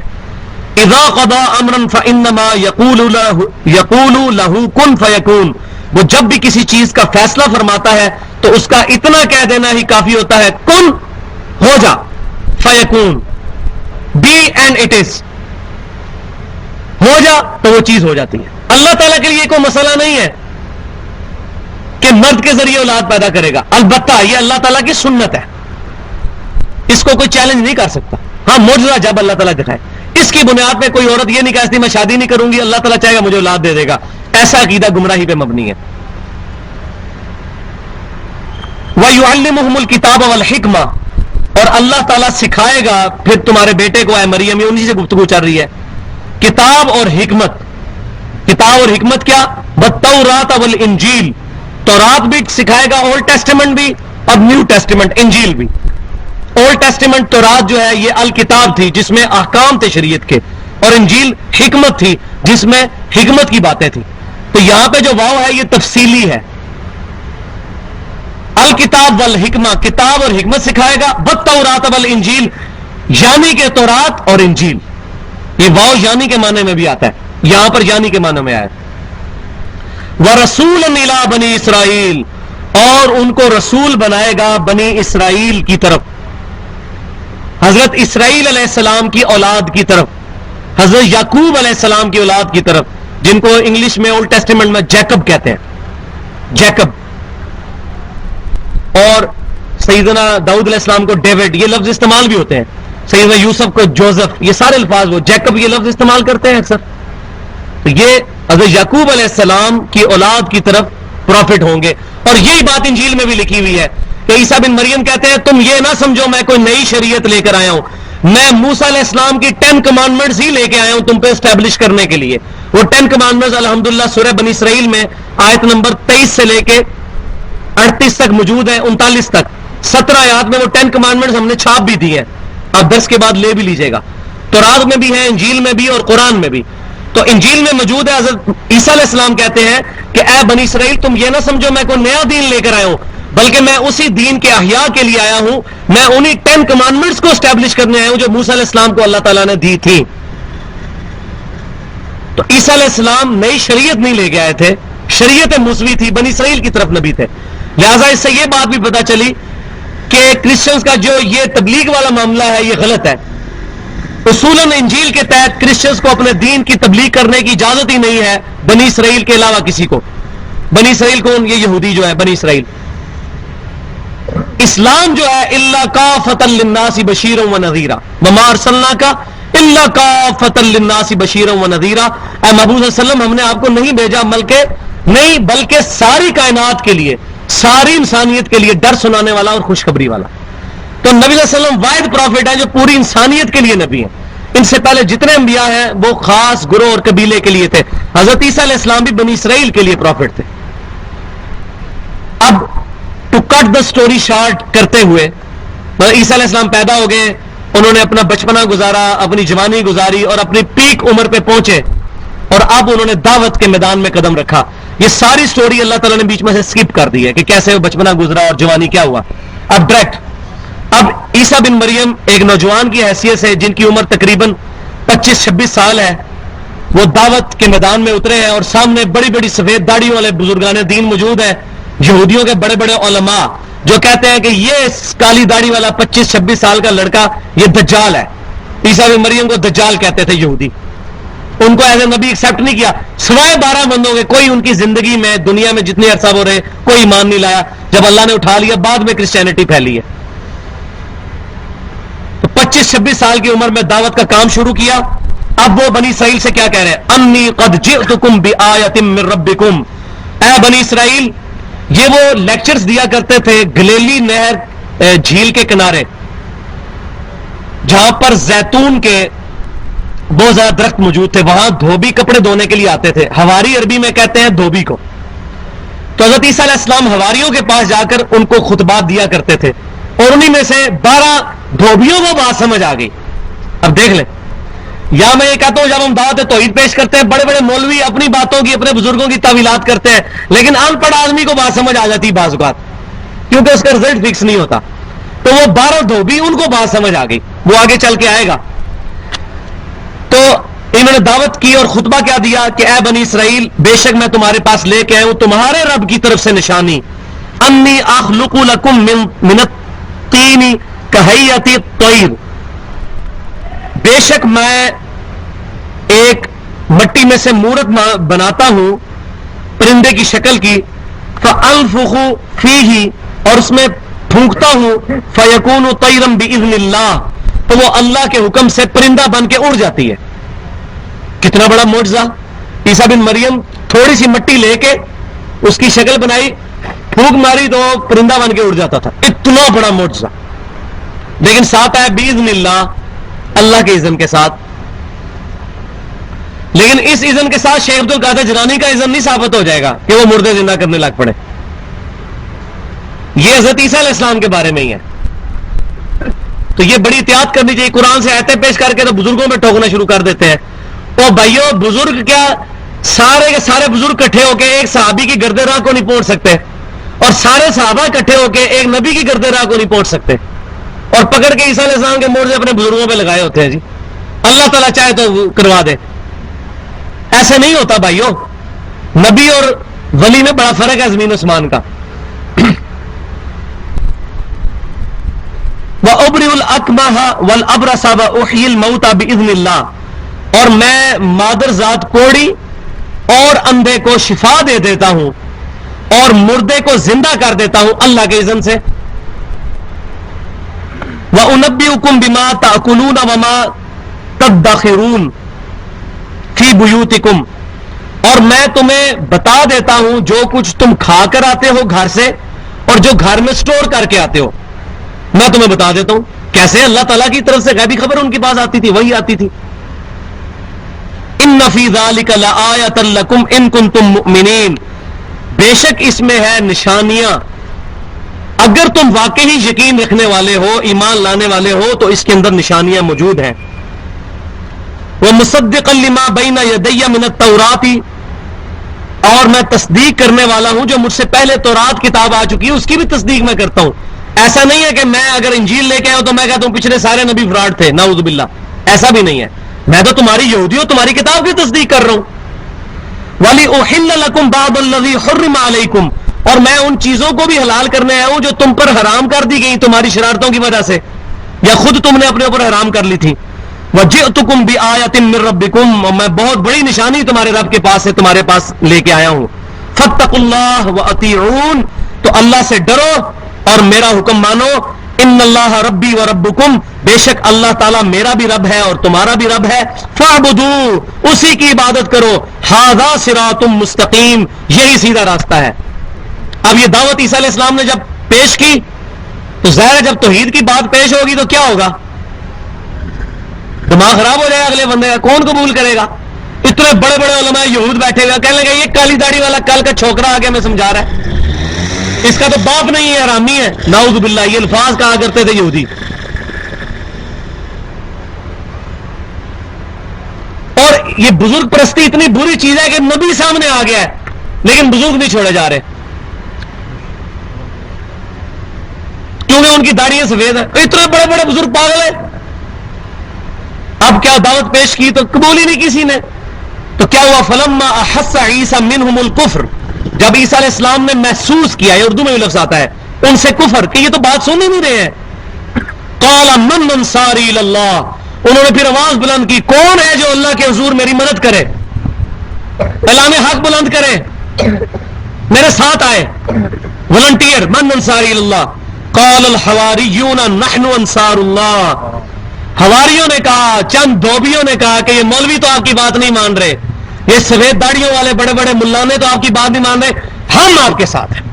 اذا قضى امرا فانما يقول له كن فيكون. وہ جب بھی کسی چیز کا فیصلہ فرماتا ہے تو اس کا اتنا کہہ دینا ہی کافی ہوتا ہے، کن ہو جا، فیکون بی اینڈ اٹ از، ہو جا تو وہ چیز ہو جاتی ہے. اللہ تعالیٰ کے لیے کوئی مسئلہ نہیں ہے کہ مرد کے ذریعے اولاد پیدا کرے گا، البتہ یہ اللہ تعالیٰ کی سنت ہے، اس کو کوئی چیلنج نہیں کر سکتا. ہاں معجزہ جب اللہ تعالیٰ دکھائے، اس کی بنیاد پہ کوئی عورت یہ نہیں کہتی میں شادی نہیں کروں گی، اللہ تعالیٰ چاہے گا مجھے اولاد دے دے گا. ایسا عقیدہ گمراہی پہ مبنی ہے. وَيُعَلِّمُهُمُ الْكِتَابَ وَالْحِكْمَةَ، اور اللہ تعالیٰ سکھائے گا پھر تمہارے بیٹے کو اے مریم، یہ انہی سے گفتگو چل رہی ہے، کتاب اور حکمت. کتاب اور حکمت کیا؟ وَالتَّوْرَاةَ وَالْإِنْجِيلَ، تورات بھی سکھائے گا، اولڈ ٹیسٹیمنٹ بھی اور نیو ٹیسٹیمنٹ انجیل بھی. اولڈ ٹیسٹیمنٹ تورات جو ہے یہ الکتاب تھی جس میں احکام تھے شریعت کے، اور انجیل حکمت تھی جس میں حکمت کی باتیں تھی. تو یہاں پہ جو واو ہے یہ تفصیلی ہے. الکتاب والحکمہ، کتاب اور حکمت سکھائے گا. والتوراۃ والانجیل، یعنی کہ تورات اور انجیل. یہ واو یعنی کے معنی میں بھی آتا ہے، یہاں پر یعنی کے معنی میں آیا. ورسولا الی بنی اسرائیل، اور ان کو رسول بنائے گا بنی اسرائیل کی طرف، حضرت اسرائیل علیہ السلام کی اولاد کی طرف، حضرت یعقوب علیہ السلام کی اولاد کی طرف، جن کو انگلش میں اولڈ ٹیسٹیمنٹ میں جیکب کہتے ہیں، جیکب. اور سیدنا داؤد علیہ السلام کو ڈیوڈ، یہ لفظ استعمال بھی ہوتے ہیں. سیدنا یوسف کو جوزف، یہ سارے الفاظ وہ جیکب یہ لفظ استعمال کرتے ہیں اکثر. تو یہ حضرت یعقوب علیہ السلام کی اولاد کی طرف پروفٹ ہوں گے. اور یہی بات انجیل میں بھی لکھی ہوئی ہے کہ عیسیٰ بن مریم کہتے ہیں تم یہ نہ سمجھو میں کوئی نئی شریعت لے کر آیا ہوں، میں موسیٰ علیہ السلام کی 10 کمانڈمنٹس ہی لے کے آیا ہوں تم پہ اسٹیبلش کرنے کے لیے. وہ 10 کمانڈمنٹس الحمدللہ سورہ بنی اسرائیل میں آیت نمبر 23 سے لے کے 38 تک موجود ہے، 39 تک 17 آیات میں وہ 10 کمانڈمنٹس ہم نے چھاپ بھی دی ہیں، آپ درس کے بعد لے بھی لیجئے گا. تورات میں بھی ہے، انجیل میں بھی اور قرآن میں بھی. تو انجیل میں موجود ہے. حضرت عیسیٰ علیہ السلام کہتے ہیں کہ اے بنی اسرائیل تم یہ نہ سمجھو میں کوئی نیا دین لے کر آیا ہوں، بلکہ میں اسی دین کے احیاء کے لیے آیا ہوں، میں انہی 10 کمانڈمنٹس کو اسٹیبلش کرنے آیا ہوں جو موسیٰ علیہ السلام کو اللہ تعالیٰ نے دی تھی. تو عیسیٰ علیہ السلام نئی شریعت نہیں لے کے آئے تھے، شریعت موسوی تھی، بنی اسرائیل کی طرف نبی تھے. لہٰذا اس سے یہ بات بھی پتہ چلی کہ کرسچنز کا جو یہ تبلیغ والا معاملہ ہے یہ غلط ہے. اصولاً انجیل کے تحت کرسچنز کو اپنے دین کی تبلیغ کرنے کی اجازت ہی نہیں ہے بنی اسرائیل کے علاوہ کسی کو. بنی اسرائیل کون؟ یہ یہودی جو ہے بنی اسرائیل. اسلام جو ہے الا کافۃ للناس بشیرا ونذیرا وما ارسلناک الا کافۃ للناس بشیرا ونذیرا. اے محبوب صلی اللہ علیہ وسلم ہم نے آپ کو نہیں بھیجا بلکہ ساری کائنات کے لیے، ساری انسانیت کے لیے ڈر سنانے والا اور خوشخبری والا. تو نبی صلی اللہ علیہ وسلم واحد پروفٹ ہے جو پوری انسانیت کے لیے نبی ہیں. ان سے پہلے جتنے انبیاء ہیں وہ خاص گروہ اور قبیلے کے لیے تھے. حضرت عیسیٰ علیہ السلام بھی بنی اسرائیل کے لیے پروفٹ تھے. اب to cut the story short کرتے ہوئے، عیسیٰ علیہ السلام پیدا ہو گئے، انہوں نے اپنا بچپنا گزارا، اپنی جوانی گزاری اور اپنی پیک عمر پہ پہنچے، اور اب انہوں نے دعوت کے میدان میں قدم رکھا. یہ ساری سٹوری اللہ تعالیٰ نے بیچ میں سے سکپ کر دی ہے کہ کیسے وہ بچپنا گزرا اور جوانی کیا ہوا. اب ڈائریکٹ اب عیسیٰ بن مریم ایک نوجوان کی حیثیت سے جن کی عمر تقریباً 25-26 سال ہے، وہ دعوت کے میدان میں اترے ہیں، اور سامنے بڑی بڑی سفید داڑھیوں والے بزرگان دین موجود ہیں، یہودیوں کے بڑے بڑے علماء جو کہتے ہیں کہ یہ کالی داڑھی والا 25-26 سال کا لڑکا یہ دجال ہے. عیسیٰ بن مریم کو دجال کہتے تھے یہودی. ان کو ایز اے نبی ایکسیپٹ نہیں کیا، سوائے 12 بندوں کے کوئی ان کی زندگی میں دنیا میں جتنے عرصہ ہو رہے کوئی ایمان نہیں لایا. جب اللہ نے اٹھا لیا بعد میں کرسچینٹی پھیلی ہے. تو 25-26 سال کی عمر میں دعوت کا کام شروع کیا، اب وہ بنی اسرائیل سے کیا کہہ رہے ہیں؟ انی قد جئتکم بآیۃ من ربکم، اے بنی اسرائیل، یہ وہ لیکچرز دیا کرتے تھے گلیلی نہر جھیل کے کنارے، جہاں پر زیتون کے بہت زیادہ درخت موجود تھے، وہاں دھوبی کپڑے دھونے کے لیے آتے تھے، ہواری عربی میں کہتے ہیں دھوبی کو۔ تو حضرت عیسیٰ علیہ السلام ہواریوں کے پاس جا کر ان کو خطبات دیا کرتے تھے، اور انہی میں سے 12 دھوبیوں کو بات سمجھ آ گئی۔ اب دیکھ لیں، یا میں یہ کہتا ہوں جب ہم دعوت توحید پیش کرتے ہیں، بڑے بڑے مولوی اپنی باتوں کی، اپنے بزرگوں کی تعویلات کرتے ہیں، لیکن ان پڑھ آدمی کو بات سمجھ آ جاتی بعض اوقات، کیونکہ اس کا رزلٹ فکس نہیں ہوتا۔ تو وہ 12 دھوبی، ان کو بات سمجھ آ گئی، وہ آگے چل کے آئے گا۔ تو انہوں نے دعوت کی اور خطبہ کیا دیا کہ اے بنی اسرائیل، بے شک میں تمہارے پاس لے کے آیا ہوں تمہارے رب کی طرف سے نشانی، انی اخلق لکم من الطین کہیۃ الطیر، بے شک میں ایک مٹی میں سے مورت بناتا ہوں پرندے کی شکل کی، فانفخ فیہ، اور اس میں پھونکتا ہوں، فیکون طیرا باذن اللہ، تو وہ اللہ کے حکم سے پرندہ بن کے اڑ جاتی ہے۔ کتنا بڑا معجزہ! عیسیٰ بن مریم تھوڑی سی مٹی لے کے اس کی شکل بنائی، پھونک ماری تو پرندہ بن کے اڑ جاتا تھا، اتنا بڑا معجزہ۔ لیکن ساتھ ہے باذن اللہ، اللہ کے اذن کے ساتھ۔ لیکن اس اذن کے ساتھ شیخ عبد القادر جیلانی کا اذن نہیں ثابت ہو جائے گا کہ وہ مردے زندہ کرنے لگ پڑے۔ یہ حضرت عیسیٰ علیہ السلام کے بارے میں ہی ہے۔ تو یہ بڑی احتیاط کرنی چاہیے، قرآن سے آیتیں پیش کر کے تو بزرگوں میں ٹوکنا شروع کر دیتے ہیں۔ او بھائیو، بزرگ کیا سارے کے سارے بزرگ اکٹھے ہو کے ایک صحابی کی گردے راہ کو نہیں پہنچ سکتے، اور سارے صحابہ اکٹھے ہو کے ایک نبی کی گردے راہ کو نہیں پہنچ سکتے، اور پکڑ کے عیسیٰ علیہ السلام کے موضوع اپنے بزرگوں پہ لگائے ہوتے ہیں۔ جی اللہ تعالیٰ چاہے تو کروا دے، ایسے نہیں ہوتا بھائیو۔ نبی اور ولی میں بڑا فرق ہے زمین آسمان کا۔ وَأُبْرِئُ الْأَكْمَحَ وَالْأَبْرَصَ وَأُحْيِي الْمَوْتَى بِإِذْنِ اللَّهِ، اور میں مادر ذات کوڑی اور اندھے کو شفا دے دیتا ہوں اور مردے کو زندہ کر دیتا ہوں اللہ کے اذن سے۔ وَأُنَبِّئُكُم بِمَا تَأْكُلُونَ وَمَا تَدَّخِرُونَ فِي بُيُوتِكُمْ، اور میں تمہیں بتا دیتا ہوں جو کچھ تم کھا کر آتے ہو گھر سے، اور جو گھر میں سٹور کر کے آتے ہو، میں تمہیں بتا دیتا ہوں۔ کیسے؟ اللہ تعالیٰ کی طرف سے غیبی خبر ان کے پاس آتی تھی، وہی آتی تھی۔ ان فی ذلک لآیۃ لکم ان کنتم مؤمنین، بے شک اس میں ہے نشانیاں، اگر تم واقعی یقین رکھنے والے ہو، ایمان لانے والے ہو، تو اس کے اندر نشانیاں موجود ہیں۔ ومصدقا لما بین یدی من التوراۃ، اور میں تصدیق کرنے والا ہوں جو مجھ سے پہلے تورات کتاب آ چکی ہے اس کی بھی تصدیق میں کرتا ہوں۔ ایسا نہیں ہے کہ میں اگر انجیل لے کے آؤں تو میں کہتا ہوں پچھلے سارے نبی فراڈ تھے، نعوذ باللہ، ایسا بھی نہیں ہے۔ میں تو تمہاری یہودیوں تمہاری کتاب کی تصدیق کر رہا ہوں۔ وَلِأُحِلَّ لَكُمْ بَعْضَ الَّذِي حُرِّمَ عَلَيْكُمْ، اور میں ان چیزوں کو بھی حلال کرنے آیا ہوں جو تم پر حرام کر دی گئی تمہاری شرارتوں کی وجہ سے، یا خود تم نے اپنے اوپر حرام کر لی تھی۔ وَجِئْتُكُمْ بِآیَةٍ مِّن رَبِّكُمْ، اور میں بہت بڑی نشانی تمہارے رب کے پاس سے تمہارے پاس لے کے آیا ہوں۔ فَاتَّقُوا اللَّهَ وَأَطِیعُونِ، تو اللہ سے ڈرو اور میرا حکم مانو۔ ان اللہ ربی و ربکم، بے شک اللہ تعالیٰ میرا بھی رب ہے اور تمہارا بھی رب ہے۔ فاعبدوہ، اسی کی عبادت کرو۔ ھذا صراط مستقیم، یہی سیدھا راستہ ہے۔ اب یہ دعوت عیسیٰ علیہ السلام نے جب پیش کی تو ظاہر ہے جب توحید کی بات پیش ہوگی تو کیا ہوگا؟ دماغ خراب ہو جائے گا اگلے بندے کا، کون قبول کرے گا؟ اتنے بڑے بڑے علماء یہود بیٹھے ہوئے کہنے لگے یہ کالی داڑھی والا کل کا چھوکرا آ کے ہمیں سمجھا رہا ہے، اس کا تو باپ نہیں ہے، حرامی ہے، نعوذ باللہ، یہ الفاظ کہا کرتے تھے یہودی۔ اور یہ بزرگ پرستی اتنی بری چیز ہے کہ نبی سامنے آ گیا ہے لیکن بزرگ نہیں چھوڑے جا رہے، کیونکہ ان کی داڑھیاں سفید ہیں۔ اتنے بڑے بڑے بزرگ پاگل ہیں۔ اب کیا دعوت پیش کی تو قبول ہی نہیں کسی نے، تو کیا ہوا؟ فلما احس عیسیٰ منہم الکفر، جب عیسیٰ علیہ السلام نے محسوس کیا، یہ اردو میں بھی لفظ آتا ہے، ان سے کفر کہ یہ تو بات سن ہی نہیں رہے ہیں، قال من انصاری اللہ، انہوں نے پھر آواز بلند کی، کون ہے جو اللہ کے حضور میری مدد کرے، اعلان حق بلند کرے، میرے ساتھ آئے، والنٹیئر، من انصاری اللہ، قال الحواریون نحن انصار اللہ، حواریوں نے کہا، چند دھوبیوں نے کہا کہ یہ مولوی تو آپ کی بات نہیں مان رہے، یہ سفید داڑھیوں والے بڑے بڑے ملانے تو آپ کی بات نہیں مان رہے، ہم آپ کے ساتھ ہیں،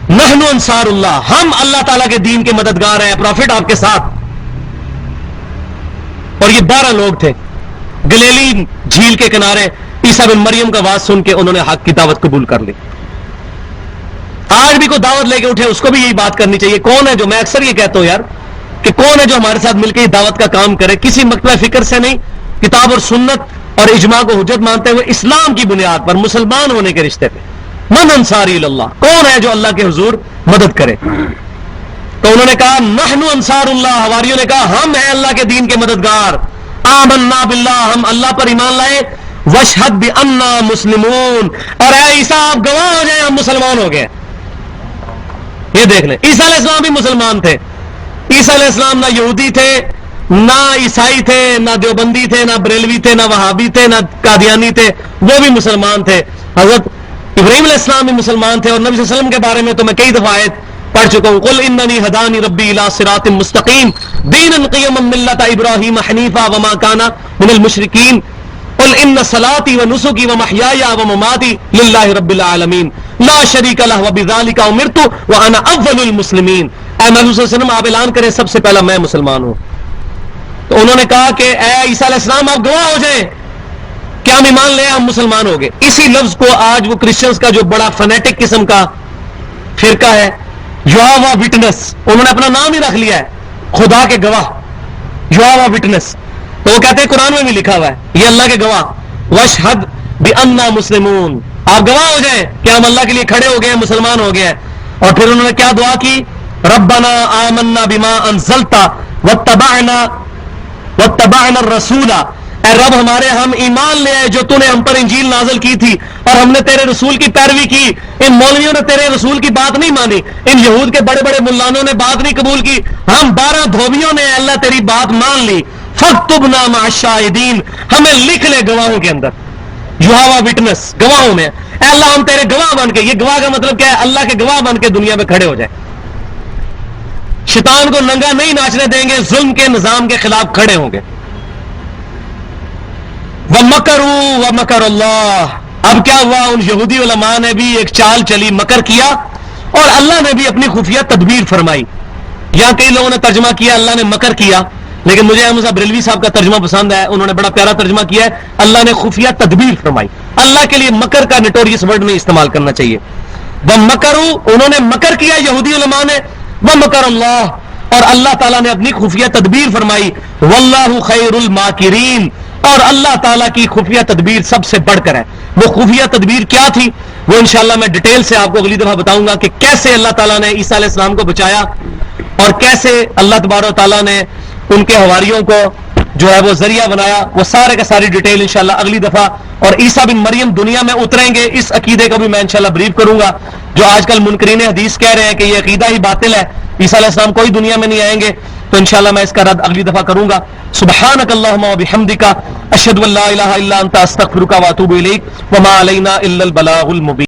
نحن انصار اللہ، ہم اللہ تعالیٰ کے دین کے مددگار ہیں، پروفٹ آپ کے ساتھ۔ اور یہ 12 لوگ تھے، گلیلی جھیل کے کنارے عیسیٰ بن مریم کا واز سن کے انہوں نے حق کی دعوت قبول کر لی۔ آج بھی کوئی دعوت لے کے اٹھے اس کو بھی یہی بات کرنی چاہیے، کون ہے جو، میں اکثر یہ کہتا ہوں یار کہ کون ہے جو ہمارے ساتھ مل کے یہ دعوت کا کام کرے، کسی مکتبہ فکر سے نہیں، کتاب اور سنت اور اجماع کو حجت مانتے ہوئے اسلام کی بنیاد پر مسلمان ہونے کے رشتے پہ، من انصاری اللہ، کون ہے جو اللہ کے حضور مدد کرے؟ تو انہوں نے کہا نحن انصار اللہ، حواریوں نے کہا ہم ہیں اللہ کے دین کے مددگار، آمنا باللہ، ہم اللہ پر ایمان لائے، واشہد بأننا مسلمون، اور اے عیسیٰ آپ گواہ ہو جائیں ہم مسلمان ہو گئے۔ یہ دیکھ لیں، عیسیٰ علیہ السلام بھی مسلمان تھے، عیسیٰ علیہ السلام نہ یہودی تھے، نہ عیسائی تھے، نہ دیوبندی تھے، نہ بریلوی تھے، نہ وہابی تھے، نہ قادیانی تھے، وہ بھی مسلمان تھے۔ حضرت ابراہیم علیہ السلام بھی مسلمان تھے، اور نبی صلی اللہ علیہ وسلم کے بارے میں تو میں کئی دفعہ آیت پڑھ چکا ہوں، قل اننی ہدانی ربی الی صراط مستقیم دینا قیما ملۃ ابراہیم حنیفا وما کان من المشرکین قل ان صلاتی ونسکی ومحیای ومماتی للہ رب العالمین لا شریک لہ وبذلک امرت وانا اول المسلمین۔ اے محمد صلی اللہ علیہ وسلم آپ اعلان کریں سب سے پہلا میں مسلمان ہوں۔ تو انہوں نے کہا کہ اے عیسیٰ علیہ السلام آپ گواہ ہو جائیں کہ ہم ایمان لے ہم مسلمان ہو گئے۔ اسی لفظ کو آج وہ کرسچنز کا جو بڑا فنیٹک قسم کا فرقہ ہے یہوہ وٹنس، انہوں نے اپنا نام ہی رکھ لیا ہے خدا کے گواہ، یہوہ وٹنس، تو وہ کہتے ہیں قرآن میں بھی لکھا ہوا ہے یہ اللہ کے گواہ، واشہد بأننا مسلمون، آپ گواہ ہو جائیں کہ ہم اللہ کے لیے کھڑے ہو گئے ہیں، مسلمان ہو گئے ہیں۔ اور پھر انہوں نے کیا دعا کی، ربنا آمنا بما انزلت واتبعنا الرسول، اے رب ہمارے ہم ایمان لے آئے جو تو نے ہم پر انجیل نازل کی تھی، اور ہم نے تیرے رسول کی پیروی کی۔ ان مولویوں نے تیرے رسول کی بات نہیں مانی، ان یہود کے بڑے بڑے ملانوں نے بات نہیں قبول کی، ہم 12 دھوبیوں نے اللہ تیری بات مان لی، فاکتبنا مع الشاہدین، ہمیں لکھ لے گواہوں کے اندر، یہوہ وٹنس، گواہوں میں، اے اللہ ہم تیرے گواہ بن کے، یہ گواہ کا مطلب کیا ہے، اللہ کے گواہ بن کے دنیا میں کھڑے ہو جائے، شیطان کو ننگا نہیں ناچنے دیں گے، ظلم کے نظام کے خلاف کھڑے ہوں گے۔ وَمَكَرُوا وَمَكَرَ اللَّهُ، اب کیا ہوا، ان یہودی علماء نے بھی ایک چال چلی، مکر کیا، اور اللہ نے بھی اپنی خفیہ تدبیر فرمائی۔ یہاں کئی لوگوں نے ترجمہ کیا اللہ نے مکر کیا، لیکن مجھے احمد صاحب بریلوی صاحب کا ترجمہ پسند ہے، انہوں نے بڑا پیارا ترجمہ کیا ہے، اللہ نے خفیہ تدبیر فرمائی۔ اللہ کے لیے مکر کا نٹوریس ورڈ نہیں استعمال کرنا چاہیے۔ وَمَكَرُوا، انہوں نے مکر کیا یہودی علماء نے، وَمَكَرَ اللَّهُ، اور اللہ تعالیٰ نے اپنی خفیہ تدبیر فرمائی، وَاللَّهُ خَيْرُ الْمَاكِرِينَ، اور اللہ تعالیٰ کی خفیہ تدبیر سب سے بڑھ کر ہے۔ وہ خفیہ تدبیر کیا تھی وہ انشاءاللہ میں ڈیٹیل سے آپ کو اگلی دفعہ بتاؤں گا کہ کیسے اللہ تعالیٰ نے عیسیٰ علیہ السلام کو بچایا، اور کیسے اللہ تبارک و تعالیٰ نے ان کے حواریوں کو جو ہے وہ ذریعہ بنایا، وہ سارے کا ساری ڈیٹیل انشاءاللہ اگلی دفعہ۔ اور عیسیٰ بن مریم دنیا میں اتریں گے، اس عقیدے کو بھی میں انشاءاللہ بریف کروں گا، جو آج کل منکرین حدیث کہہ رہے ہیں کہ یہ عقیدہ ہی باطل ہے، عیسیٰ علیہ السلام کوئی دنیا میں نہیں آئیں گے، تو انشاءاللہ میں اس کا رد اگلی دفعہ کروں گا۔ سبحانک اللہم وبحمدک، اشہد ان لا الہ الا انت، استغفرک واتوب الیک، وما علینا الا البلاغ المبین۔